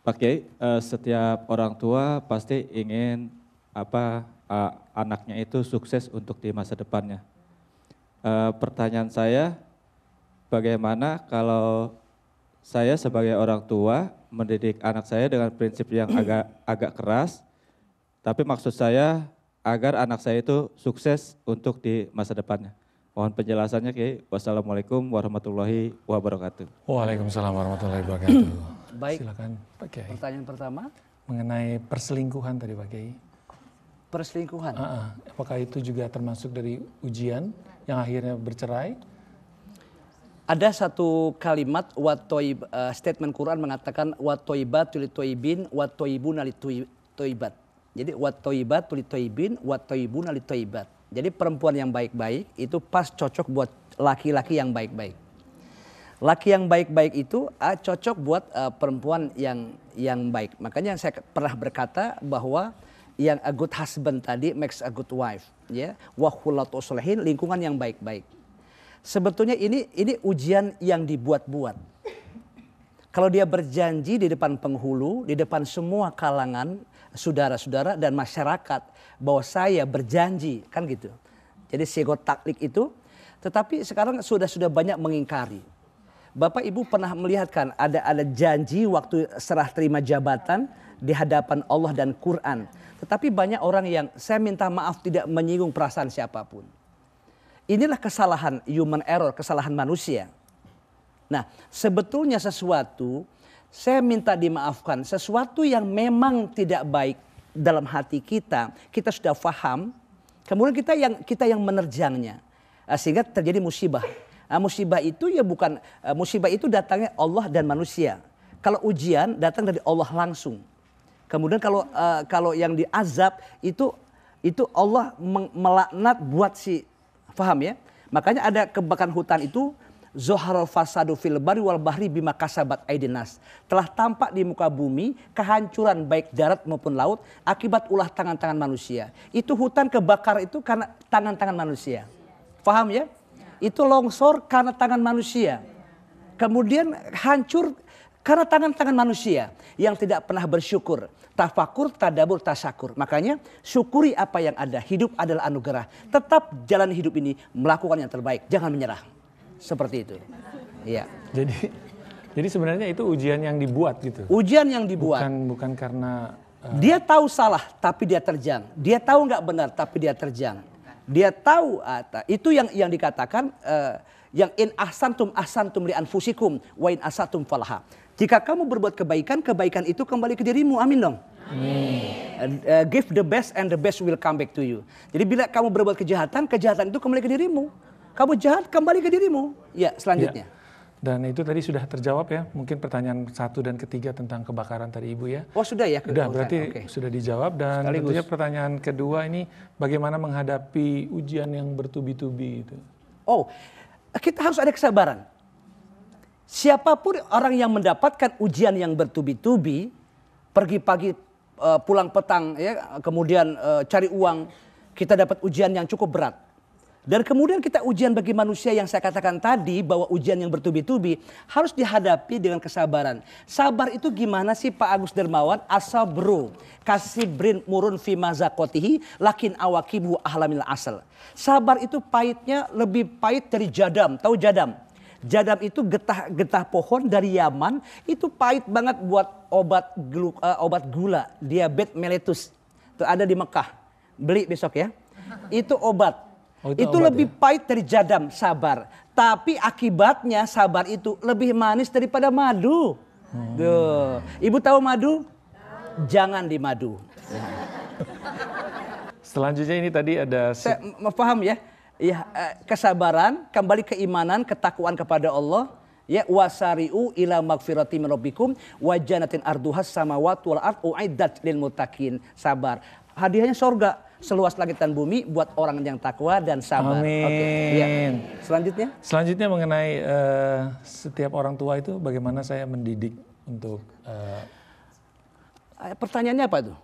Pak Kiai, setiap orang tua pasti ingin anaknya itu sukses untuk di masa depannya. Pertanyaan saya, bagaimana kalau saya sebagai orang tua mendidik anak saya dengan prinsip yang agak keras, tapi maksud saya agar anak saya itu sukses untuk di masa depannya. Mohon penjelasannya Kiai. Wassalamualaikum warahmatullahi wabarakatuh. Waalaikumsalam warahmatullahi wabarakatuh. Baik, silakan Pak Kiai. Pertanyaan pertama. Mengenai perselingkuhan tadi Pak Kiai. Perselingkuhan? Apakah itu juga termasuk dari ujian yang akhirnya bercerai? Ada satu kalimat statement Quran mengatakan watoibat tulitoibin watoibun alitoibat. Jadi watoibat tulitoibin watoibun alitoibat. Jadi perempuan yang baik-baik itu pas cocok buat laki-laki yang baik-baik. Laki yang baik-baik itu cocok buat perempuan yang baik. Makanya saya pernah berkata bahwa yang a good husband tadi makes a good wife, ya. Wa khulatus sholihin, lingkungan yang baik-baik. Sebetulnya ini ujian yang dibuat-buat. Kalau dia berjanji di depan penghulu, di depan semua kalangan, saudara-saudara dan masyarakat bahwa saya berjanji, kan gitu. Jadi sigot taklik itu, tetapi sekarang sudah banyak mengingkari. Bapak Ibu pernah melihat kan ada janji waktu serah terima jabatan di hadapan Allah dan Quran. Tetapi banyak orang yang saya minta maaf tidak menyinggung perasaan siapapun. Inilah kesalahan human error, kesalahan manusia. Nah, sebetulnya sesuatu, saya minta dimaafkan, sesuatu yang memang tidak baik dalam hati kita sudah paham, kemudian kita yang menerjangnya, sehingga terjadi musibah. Musibah itu ya bukan, musibah itu datangnya Allah dan manusia. Kalau ujian datang dari Allah langsung. Kemudian kalau yang diazab itu Allah melaknat buat si, paham ya? Makanya ada kebakaran hutan itu, Zoharal fasadu fil bari wal bahri bima kasabat aydin nas. Telah tampak di muka bumi kehancuran baik darat maupun laut akibat ulah tangan-tangan manusia. Itu hutan kebakar itu karena tangan-tangan manusia. Paham ya? Itu longsor karena tangan manusia. Kemudian hancur karena tangan-tangan manusia yang tidak pernah bersyukur. Tafakur, tadabur, tasyakur. Makanya syukuri apa yang ada. Hidup adalah anugerah. Tetap jalan hidup ini melakukan yang terbaik. Jangan menyerah. Seperti itu. Iya. Jadi sebenarnya itu ujian yang dibuat gitu. Ujian yang dibuat. Bukan karena dia tahu salah tapi dia terjang. Dia tahu nggak benar tapi dia terjang. Dia tahu itu yang dikatakan yang in ahsantum li anfusikum wa in asatum falaha. Jika kamu berbuat kebaikan itu kembali ke dirimu. Amin dong. Give the best and the best will come back to you. Jadi bila kamu berbuat kejahatan itu kembali ke dirimu. Kamu jahat, kembali ke dirimu. Ya, selanjutnya. Ya. Dan itu tadi sudah terjawab ya. Mungkin pertanyaan 1 dan ketiga tentang kebakaran tadi Ibu ya. Oh sudah ya? Sudah, berarti sudah dijawab. Dan tentunya pertanyaan kedua ini bagaimana menghadapi ujian yang bertubi-tubi itu. Oh, kita harus ada kesabaran. Siapapun orang yang mendapatkan ujian yang bertubi-tubi, pergi pagi, pulang petang, ya, kemudian cari uang, kita dapat ujian yang cukup berat. Dan kemudian kita ujian bagi manusia yang saya katakan tadi bahwa ujian yang bertubi-tubi harus dihadapi dengan kesabaran. Sabar itu gimana sih Pak Agus Dermawan? Asabru kasibrin murun fi mazakotihi lakin awakibu ahlamil asal. Sabar itu pahitnya lebih pahit dari jadam. Tahu jadam? Jadam itu getah pohon dari Yaman. Itu pahit banget buat obat gula, diabetes mellitus. Itu ada di Mekah. Beli besok ya. Itu obat. Itu lebih pahit dari jadam, sabar. Tapi akibatnya sabar itu lebih manis daripada madu. Duh. Ibu tahu madu? Jangan di madu. Selanjutnya ini tadi ada... Saya paham ya? Ya, kesabaran, kembali keimanan, ketakwaan kepada Allah. Ya, wasari'u ila magfirati min rabbikum wa jannatin arduhas samawati wal ardh uiddat lil muttaqin. Sabar. Hadiahnya surga seluas langit dan bumi buat orang yang takwa dan sabar. Amin. Oke, ya. Selanjutnya? Selanjutnya mengenai setiap orang tua itu bagaimana saya mendidik untuk... Pertanyaannya apa tuh?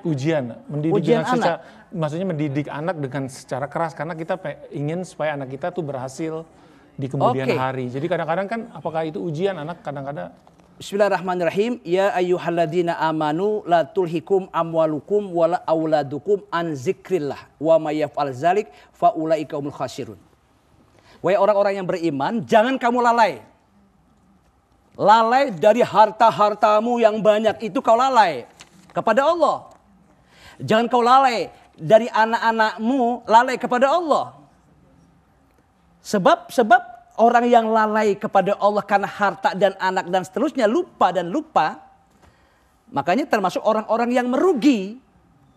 Ujian, mendidik ujian dengan secara, maksudnya mendidik anak dengan secara keras karena kita ingin supaya anak kita tuh berhasil di kemudian hari. Jadi kadang-kadang kan apakah itu ujian anak kadang-kadang. Bismillahirrahmanirrahim. Ya ayyuhalladzina amanu la tulhikum amwalukum wala auladukum an zikrillah wa may yaf'al zalik fa ulaika humul khasirun. Wahai orang-orang yang beriman, jangan kamu lalai. Lalai dari harta-hartamu yang banyak itu kau lalai kepada Allah. Jangan kau lalai dari anak-anakmu, lalai kepada Allah. Sebab orang yang lalai kepada Allah karena harta dan anak dan seterusnya lupa. Makanya termasuk orang-orang yang merugi.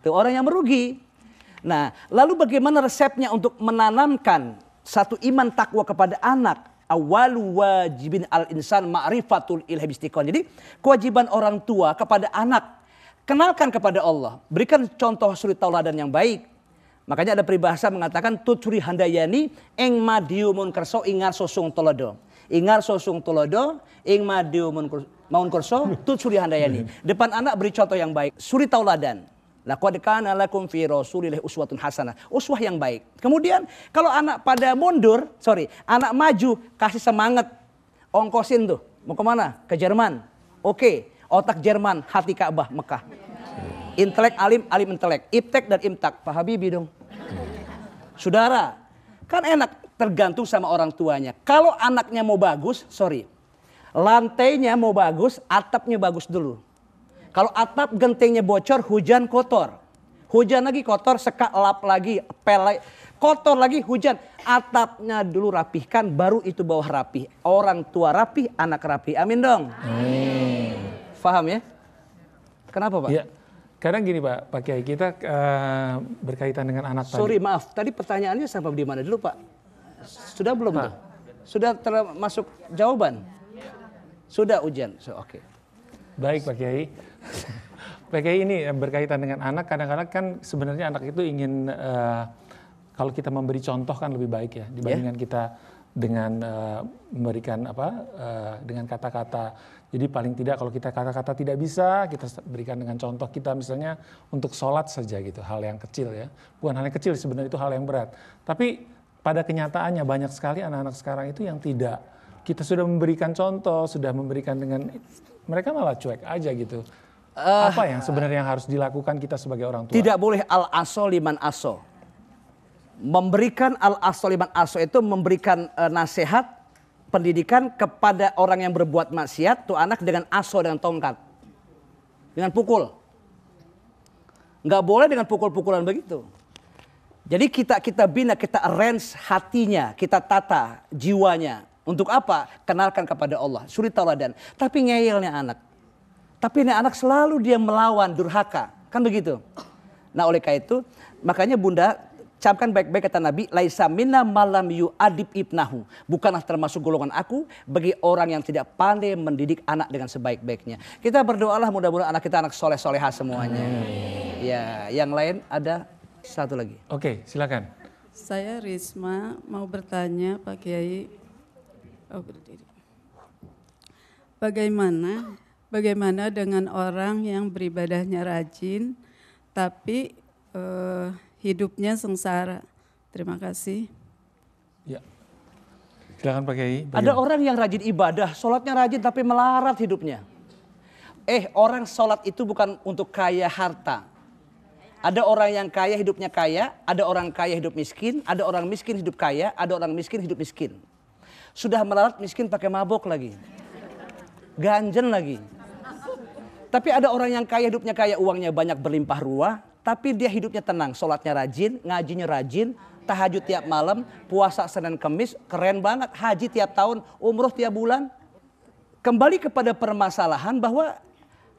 Itu orang yang merugi. Nah, lalu bagaimana resepnya untuk menanamkan satu iman takwa kepada anak? Awalu wajibin al-insan ma'rifatul ilhi bistiqon. Jadi kewajiban orang tua kepada anak. Kenalkan kepada Allah. Berikan contoh suri tauladan yang baik. Makanya ada peribahasa mengatakan tuturi handayani ing madiumun kerso ingar sosung tolodo. Ingar sosung tolodo ing madiumun maun kerso tuturi handayani. Depan anak beri contoh yang baik, suri tauladan. Laqad kana lakum fi Rasulillahi uswatun hasanah. Uswah yang baik. Kemudian kalau anak pada mundur, anak maju, kasih semangat. Ongkosin tuh. Mau kemana? Ke Jerman. Oke, otak Jerman, hati Ka'bah, Mekah. Intelek alim, alim intelek. Iptek dan imtak. Pak Habibie dong. Saudara, kan enak tergantung sama orang tuanya. Kalau anaknya mau bagus, lantainya mau bagus, atapnya bagus dulu. Kalau atap gentengnya bocor, hujan kotor. Hujan lagi kotor, sekak lap lagi, pel kotor lagi, hujan. Atapnya dulu rapihkan, baru itu bawah rapih. Orang tua rapih, anak rapih. Amin dong. Faham ya? Kenapa Pak? Ya, kadang gini Pak Kiai, kita berkaitan dengan anak tadi. Maaf, tadi pertanyaannya sampai di mana dulu Pak? Sudah belum tuh? Sudah termasuk jawaban? Sudah ujian, oke. Baik Pak Kiai. Pak Kiai ini berkaitan dengan anak, kadang-kadang kan sebenarnya anak itu ingin, kalau kita memberi contoh kan lebih baik ya, dibandingkan kita dengan memberikan dengan kata-kata. Jadi paling tidak kalau kita kata-kata tidak bisa, kita berikan dengan contoh kita misalnya untuk sholat saja gitu, hal yang kecil ya. Bukan hal yang kecil sebenarnya, itu hal yang berat. Tapi pada kenyataannya banyak sekali anak-anak sekarang itu yang tidak. Kita sudah memberikan contoh, sudah memberikan dengan, mereka malah cuek aja gitu. Apa yang sebenarnya yang harus dilakukan kita sebagai orang tua? Tidak boleh al-aso liman aso. Memberikan al-aso liman aso itu memberikan nasihat, pendidikan kepada orang yang berbuat maksiat, tuh anak dengan aso, dengan tongkat. Dengan pukul. Nggak boleh dengan pukul-pukulan begitu. Jadi kita bina, kita arrange hatinya, kita tata jiwanya. Untuk apa? Kenalkan kepada Allah. Suri tauladan. Tapi ngeyelnya anak. Tapi ini anak selalu dia melawan, durhaka. Kan begitu. Nah oleh karena itu, makanya Bunda camkan baik-baik kata Nabi, laisa minna malam yu'adib ibnahu. Bukanlah termasuk golongan aku bagi orang yang tidak pandai mendidik anak dengan sebaik-baiknya. Kita berdoalah mudah-mudahan anak kita anak soleh-soleha semuanya. Ya, yang lain ada satu lagi. Oke, silakan. Saya Risma, mau bertanya Pak Kiai. Berdiri. Bagaimana dengan orang yang beribadahnya rajin, tapi hidupnya sengsara? Terima kasih. Ya, silakan Pak Kiai. Ada orang yang rajin ibadah, sholatnya rajin tapi melarat hidupnya. Orang sholat itu bukan untuk kaya harta. Ada orang yang kaya hidupnya kaya, ada orang kaya hidup miskin, ada orang miskin hidup kaya, ada orang miskin hidup miskin. Sudah melarat miskin pakai mabok lagi. Ganjen lagi. Tapi ada orang yang kaya hidupnya kaya, uangnya banyak berlimpah ruah, tapi dia hidupnya tenang, sholatnya rajin, ngajinya rajin, tahajud tiap malam, puasa Senin Kemis, keren banget, haji tiap tahun, umroh tiap bulan. Kembali kepada permasalahan bahwa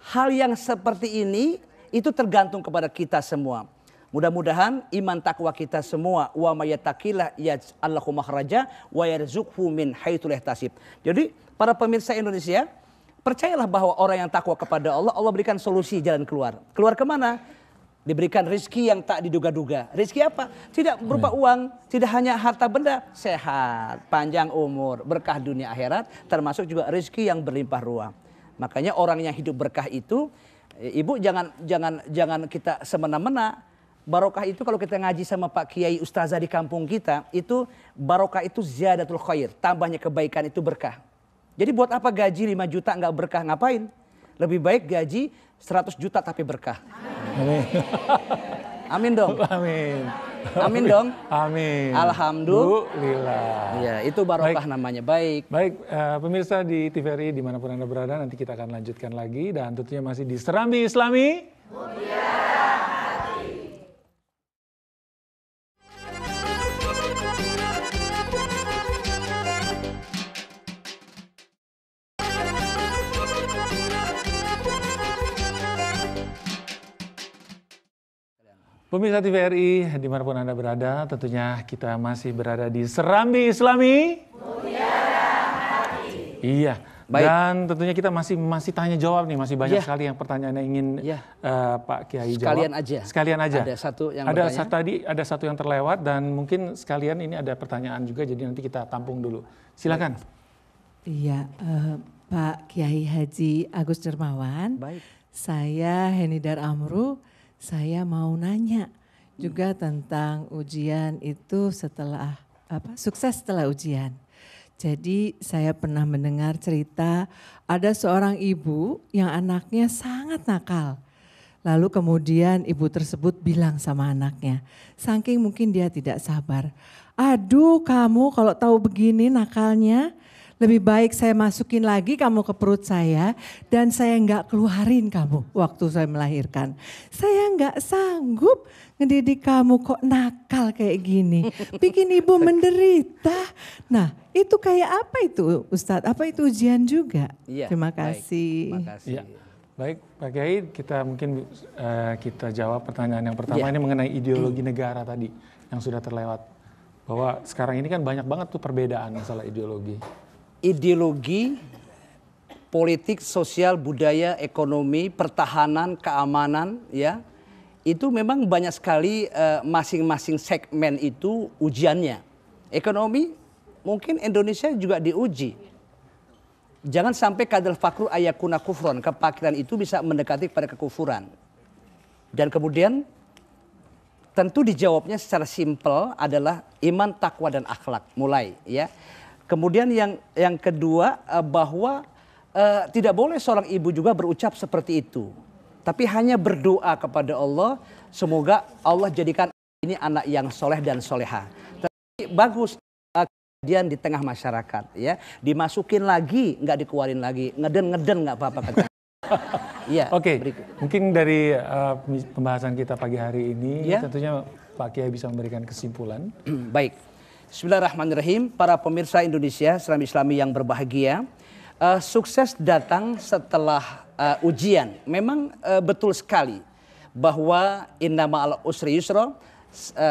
hal yang seperti ini itu tergantung kepada kita semua. Mudah-mudahan iman takwa kita semua, wa may yattaqillah yaj'alhu makhraja wa yarzuqhu min haitsu la yahtasib. Jadi para pemirsa Indonesia, percayalah bahwa orang yang takwa kepada Allah, Allah berikan solusi jalan keluar. Keluar kemana? Diberikan rezeki yang tak diduga-duga. Rezeki apa? Tidak berupa uang, tidak hanya harta benda, sehat, panjang umur, berkah dunia akhirat, termasuk juga rezeki yang berlimpah ruah. Makanya orang yang hidup berkah itu, Ibu jangan kita semena-mena. Barokah itu kalau kita ngaji sama Pak Kiai Ustazah di kampung kita, itu barokah itu ziyadatul khair, tambahnya kebaikan itu berkah. Jadi buat apa gaji 5 juta nggak berkah, ngapain? Lebih baik gaji 100 juta tapi berkah. Amin. Amin dong. Amin. Amin dong. Amin. Alhamdulillah. Ya, itu barokah namanya. Baik. Baik, pemirsa di TVRI dimanapun Anda berada, nanti kita akan lanjutkan lagi dan tentunya masih di Serambi Islami. Pemirsa TVRI dimanapun Anda berada, tentunya kita masih berada di Serambi Islami. Iya. Baik. Dan tentunya kita masih tanya jawab nih, masih banyak sekali yang pertanyaannya ingin Pak Kiai sekalian jawab. aja. Sekalian aja. Ada satu yang tadi ada satu yang terlewat dan mungkin sekalian ini ada pertanyaan juga, jadi nanti kita tampung dulu. Silakan. Iya, Pak Kiai Haji Agus Dermawan. Baik. Saya Henidar Amru, saya mau nanya juga tentang ujian itu setelah sukses setelah ujian. Jadi saya pernah mendengar cerita ada seorang ibu yang anaknya sangat nakal. Lalu kemudian ibu tersebut bilang sama anaknya, saking mungkin dia tidak sabar. Aduh kamu kalau tahu begini nakalnya, lebih baik saya masukin lagi kamu ke perut saya dan saya enggak keluarin kamu waktu saya melahirkan. Saya enggak sanggup ngedidik kamu kok nakal kayak gini. Bikin ibu menderita. Nah itu kayak apa itu Ustadz? Apa itu ujian juga? Iya, Terima kasih. Terima kasih. Ya. Baik Pak Kiai, kita mungkin kita jawab pertanyaan yang pertama ini mengenai ideologi negara tadi yang sudah terlewat. Bahwa sekarang ini kan banyak banget tuh perbedaan masalah ideologi. Ideologi, politik, sosial, budaya, ekonomi, pertahanan, keamanan, ya itu memang banyak sekali masing-masing segmen itu ujiannya. Ekonomi mungkin Indonesia juga diuji. Jangan sampai kadal fakru ayakuna kufron, kefakiran itu bisa mendekati pada kekufuran. Dan kemudian tentu dijawabnya secara simpel adalah iman, takwa dan akhlak mulai, ya. Kemudian yang kedua bahwa tidak boleh seorang ibu juga berucap seperti itu. Tapi hanya berdoa kepada Allah, semoga Allah jadikan ini anak yang soleh dan soleha. Tapi bagus kemudian di tengah masyarakat, ya dimasukin lagi, nggak dikeluarin lagi, ngeden nggak apa-apa kata. Ya, Oke, mungkin dari pembahasan kita pagi hari ini, tentunya Pak Kiai bisa memberikan kesimpulan. Baik, Bismillahirrahmanirrahim, para pemirsa Indonesia, Islami yang berbahagia. Sukses datang setelah ujian. Memang betul sekali bahwa inna ma'al usri yusra,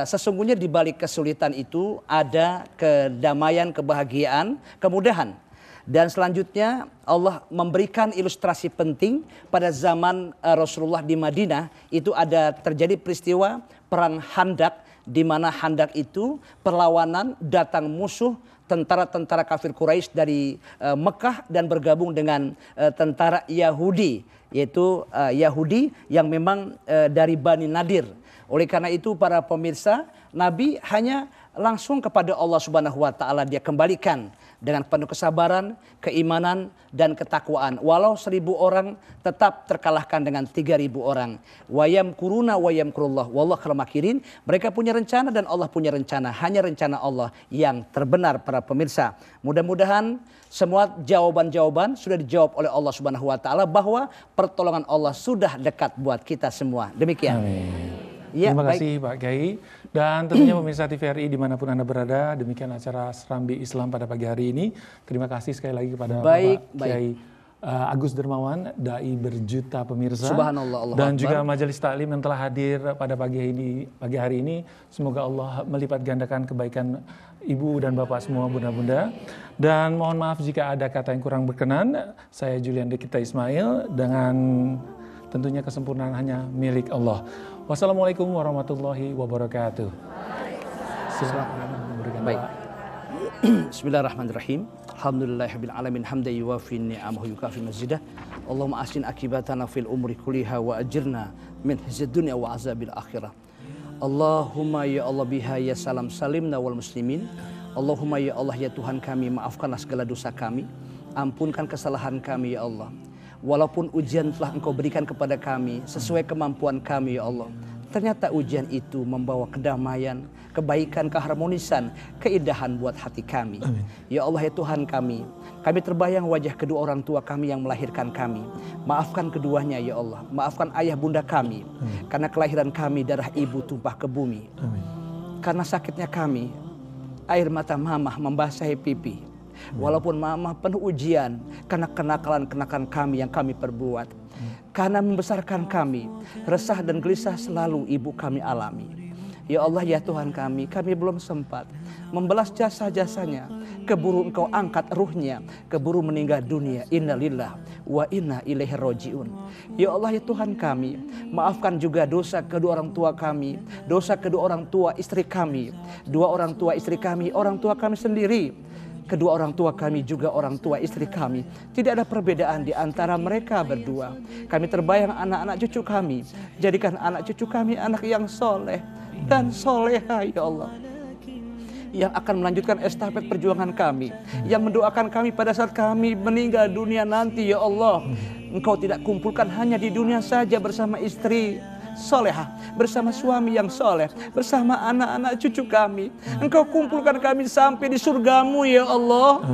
sesungguhnya di balik kesulitan itu ada kedamaian, kebahagiaan, kemudahan. Dan selanjutnya Allah memberikan ilustrasi penting pada zaman Rasulullah di Madinah. Itu ada terjadi peristiwa perang Khandaq, di mana Khandaq itu perlawanan datang musuh tentara-tentara kafir Quraisy dari Mekah dan bergabung dengan tentara Yahudi, yaitu Yahudi yang memang dari Bani Nadir. Oleh karena itu para pemirsa, Nabi hanya langsung kepada Allah Subhanahu wa taala dia kembalikan dengan penuh kesabaran, keimanan dan ketakwaan. Walau 1000 orang tetap terkalahkan dengan 3000 orang. Wayam kuruna wayam kurullah. Wallah kalamakirin. Mereka punya rencana dan Allah punya rencana. Hanya rencana Allah yang terbenar para pemirsa. Mudah-mudahan semua jawaban-jawaban sudah dijawab oleh Allah Subhanahu wa taala bahwa pertolongan Allah sudah dekat buat kita semua. Demikian. Amin. Ya, terima kasih Pak Kiai. Dan tentunya pemirsa TVRI dimanapun Anda berada, demikian acara Serambi Islam pada pagi hari ini. Terima kasih sekali lagi kepada Bapak Kiai Agus Dermawan, Dai berjuta pemirsa. Subhanallah, Allah dan Akbar. juga majelis taklim yang telah hadir pada pagi hari ini. Semoga Allah melipat gandakan kebaikan ibu dan bapak semua, bunda-bunda. Dan mohon maaf jika ada kata yang kurang berkenan. Saya Julian Dekita Ismail, dengan tentunya kesempurnaan hanya milik Allah. Wassalamualaikum warahmatullahi wabarakatuh. Baik. Bismillahirrahmanirrahim. Alhamdulillahirabbil alamin hamdan yuwafi ni'amahu yukafi mazidah. Allahumma asin akibatana fil umri kulliha wa ajirna min hizyid dunya wa azabil akhirah. Allahumma ya Allah biha ya salam salimna wal muslimin. Allahumma ya Allah ya Tuhan kami, maafkanlah segala dosa kami, ampunkan kesalahan kami ya Allah. Walaupun ujian telah Engkau berikan kepada kami sesuai kemampuan kami ya Allah, ternyata ujian itu membawa kedamaian, kebaikan, keharmonisan, keindahan buat hati kami. Amin. Ya Allah ya Tuhan kami terbayang wajah kedua orang tua kami yang melahirkan kami. Maafkan keduanya ya Allah, maafkan ayah bunda kami. Amin. Karena kelahiran kami darah ibu tumpah ke bumi. Amin. Karena sakitnya kami, air mata mamah membasahi pipi. Walaupun mama penuh ujian karena kenakalan-kenakalan kami yang kami perbuat. Karena membesarkan kami, resah dan gelisah selalu ibu kami alami. Ya Allah ya Tuhan kami belum sempat membalas jasa-jasanya. Keburu Engkau angkat ruhnya, keburu meninggal dunia. Innalillah wa inna ilaihi rajiun. Ya Allah ya Tuhan kami, maafkan juga dosa kedua orang tua kami, dosa kedua orang tua istri kami, dua orang tua istri kami, orang tua kami sendiri. Kedua orang tua kami juga orang tua istri kami. Tidak ada perbedaan di antara mereka berdua. Kami terbayang anak-anak cucu kami. Jadikan anak cucu kami anak yang soleh dan soleha ya Allah, yang akan melanjutkan estafet perjuangan kami, yang mendoakan kami pada saat kami meninggal dunia nanti ya Allah. Engkau tidak kumpulkan hanya di dunia saja bersama istri solehah, bersama suami yang soleh, bersama anak-anak cucu kami. Engkau kumpulkan kami sampai di surgamu ya Allah.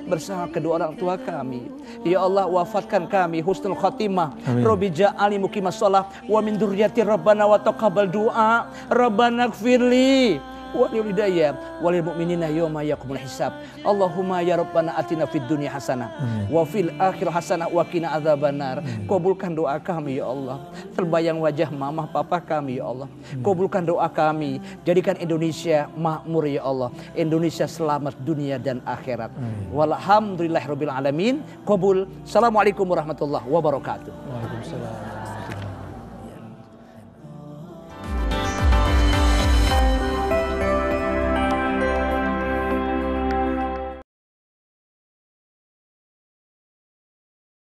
Bersama kedua orang tua kami. Ya Allah, wafatkan kami husnul khatimah. Rabbi ja'ali muqimas shalah wa min dzurriyyati rabbana wa taqabbal du'a. Rabbana ighfirli walil hidayah walil mu'minina yawma yaqumul hisab. Allahumma ya Rabbana atina fid dunya hasanah wa fil akhirah hasanah wa qina adzabannar. Kabulkan doa kami ya Allah. Terbayang wajah mama papa kami ya Allah. Kabulkan doa kami. Jadikan Indonesia makmur ya Allah. Indonesia selamat dunia dan akhirat. Walhamdulillahirabbil alamin. Qabul. Assalamualaikum warahmatullahi wabarakatuh. Waalaikumsalam.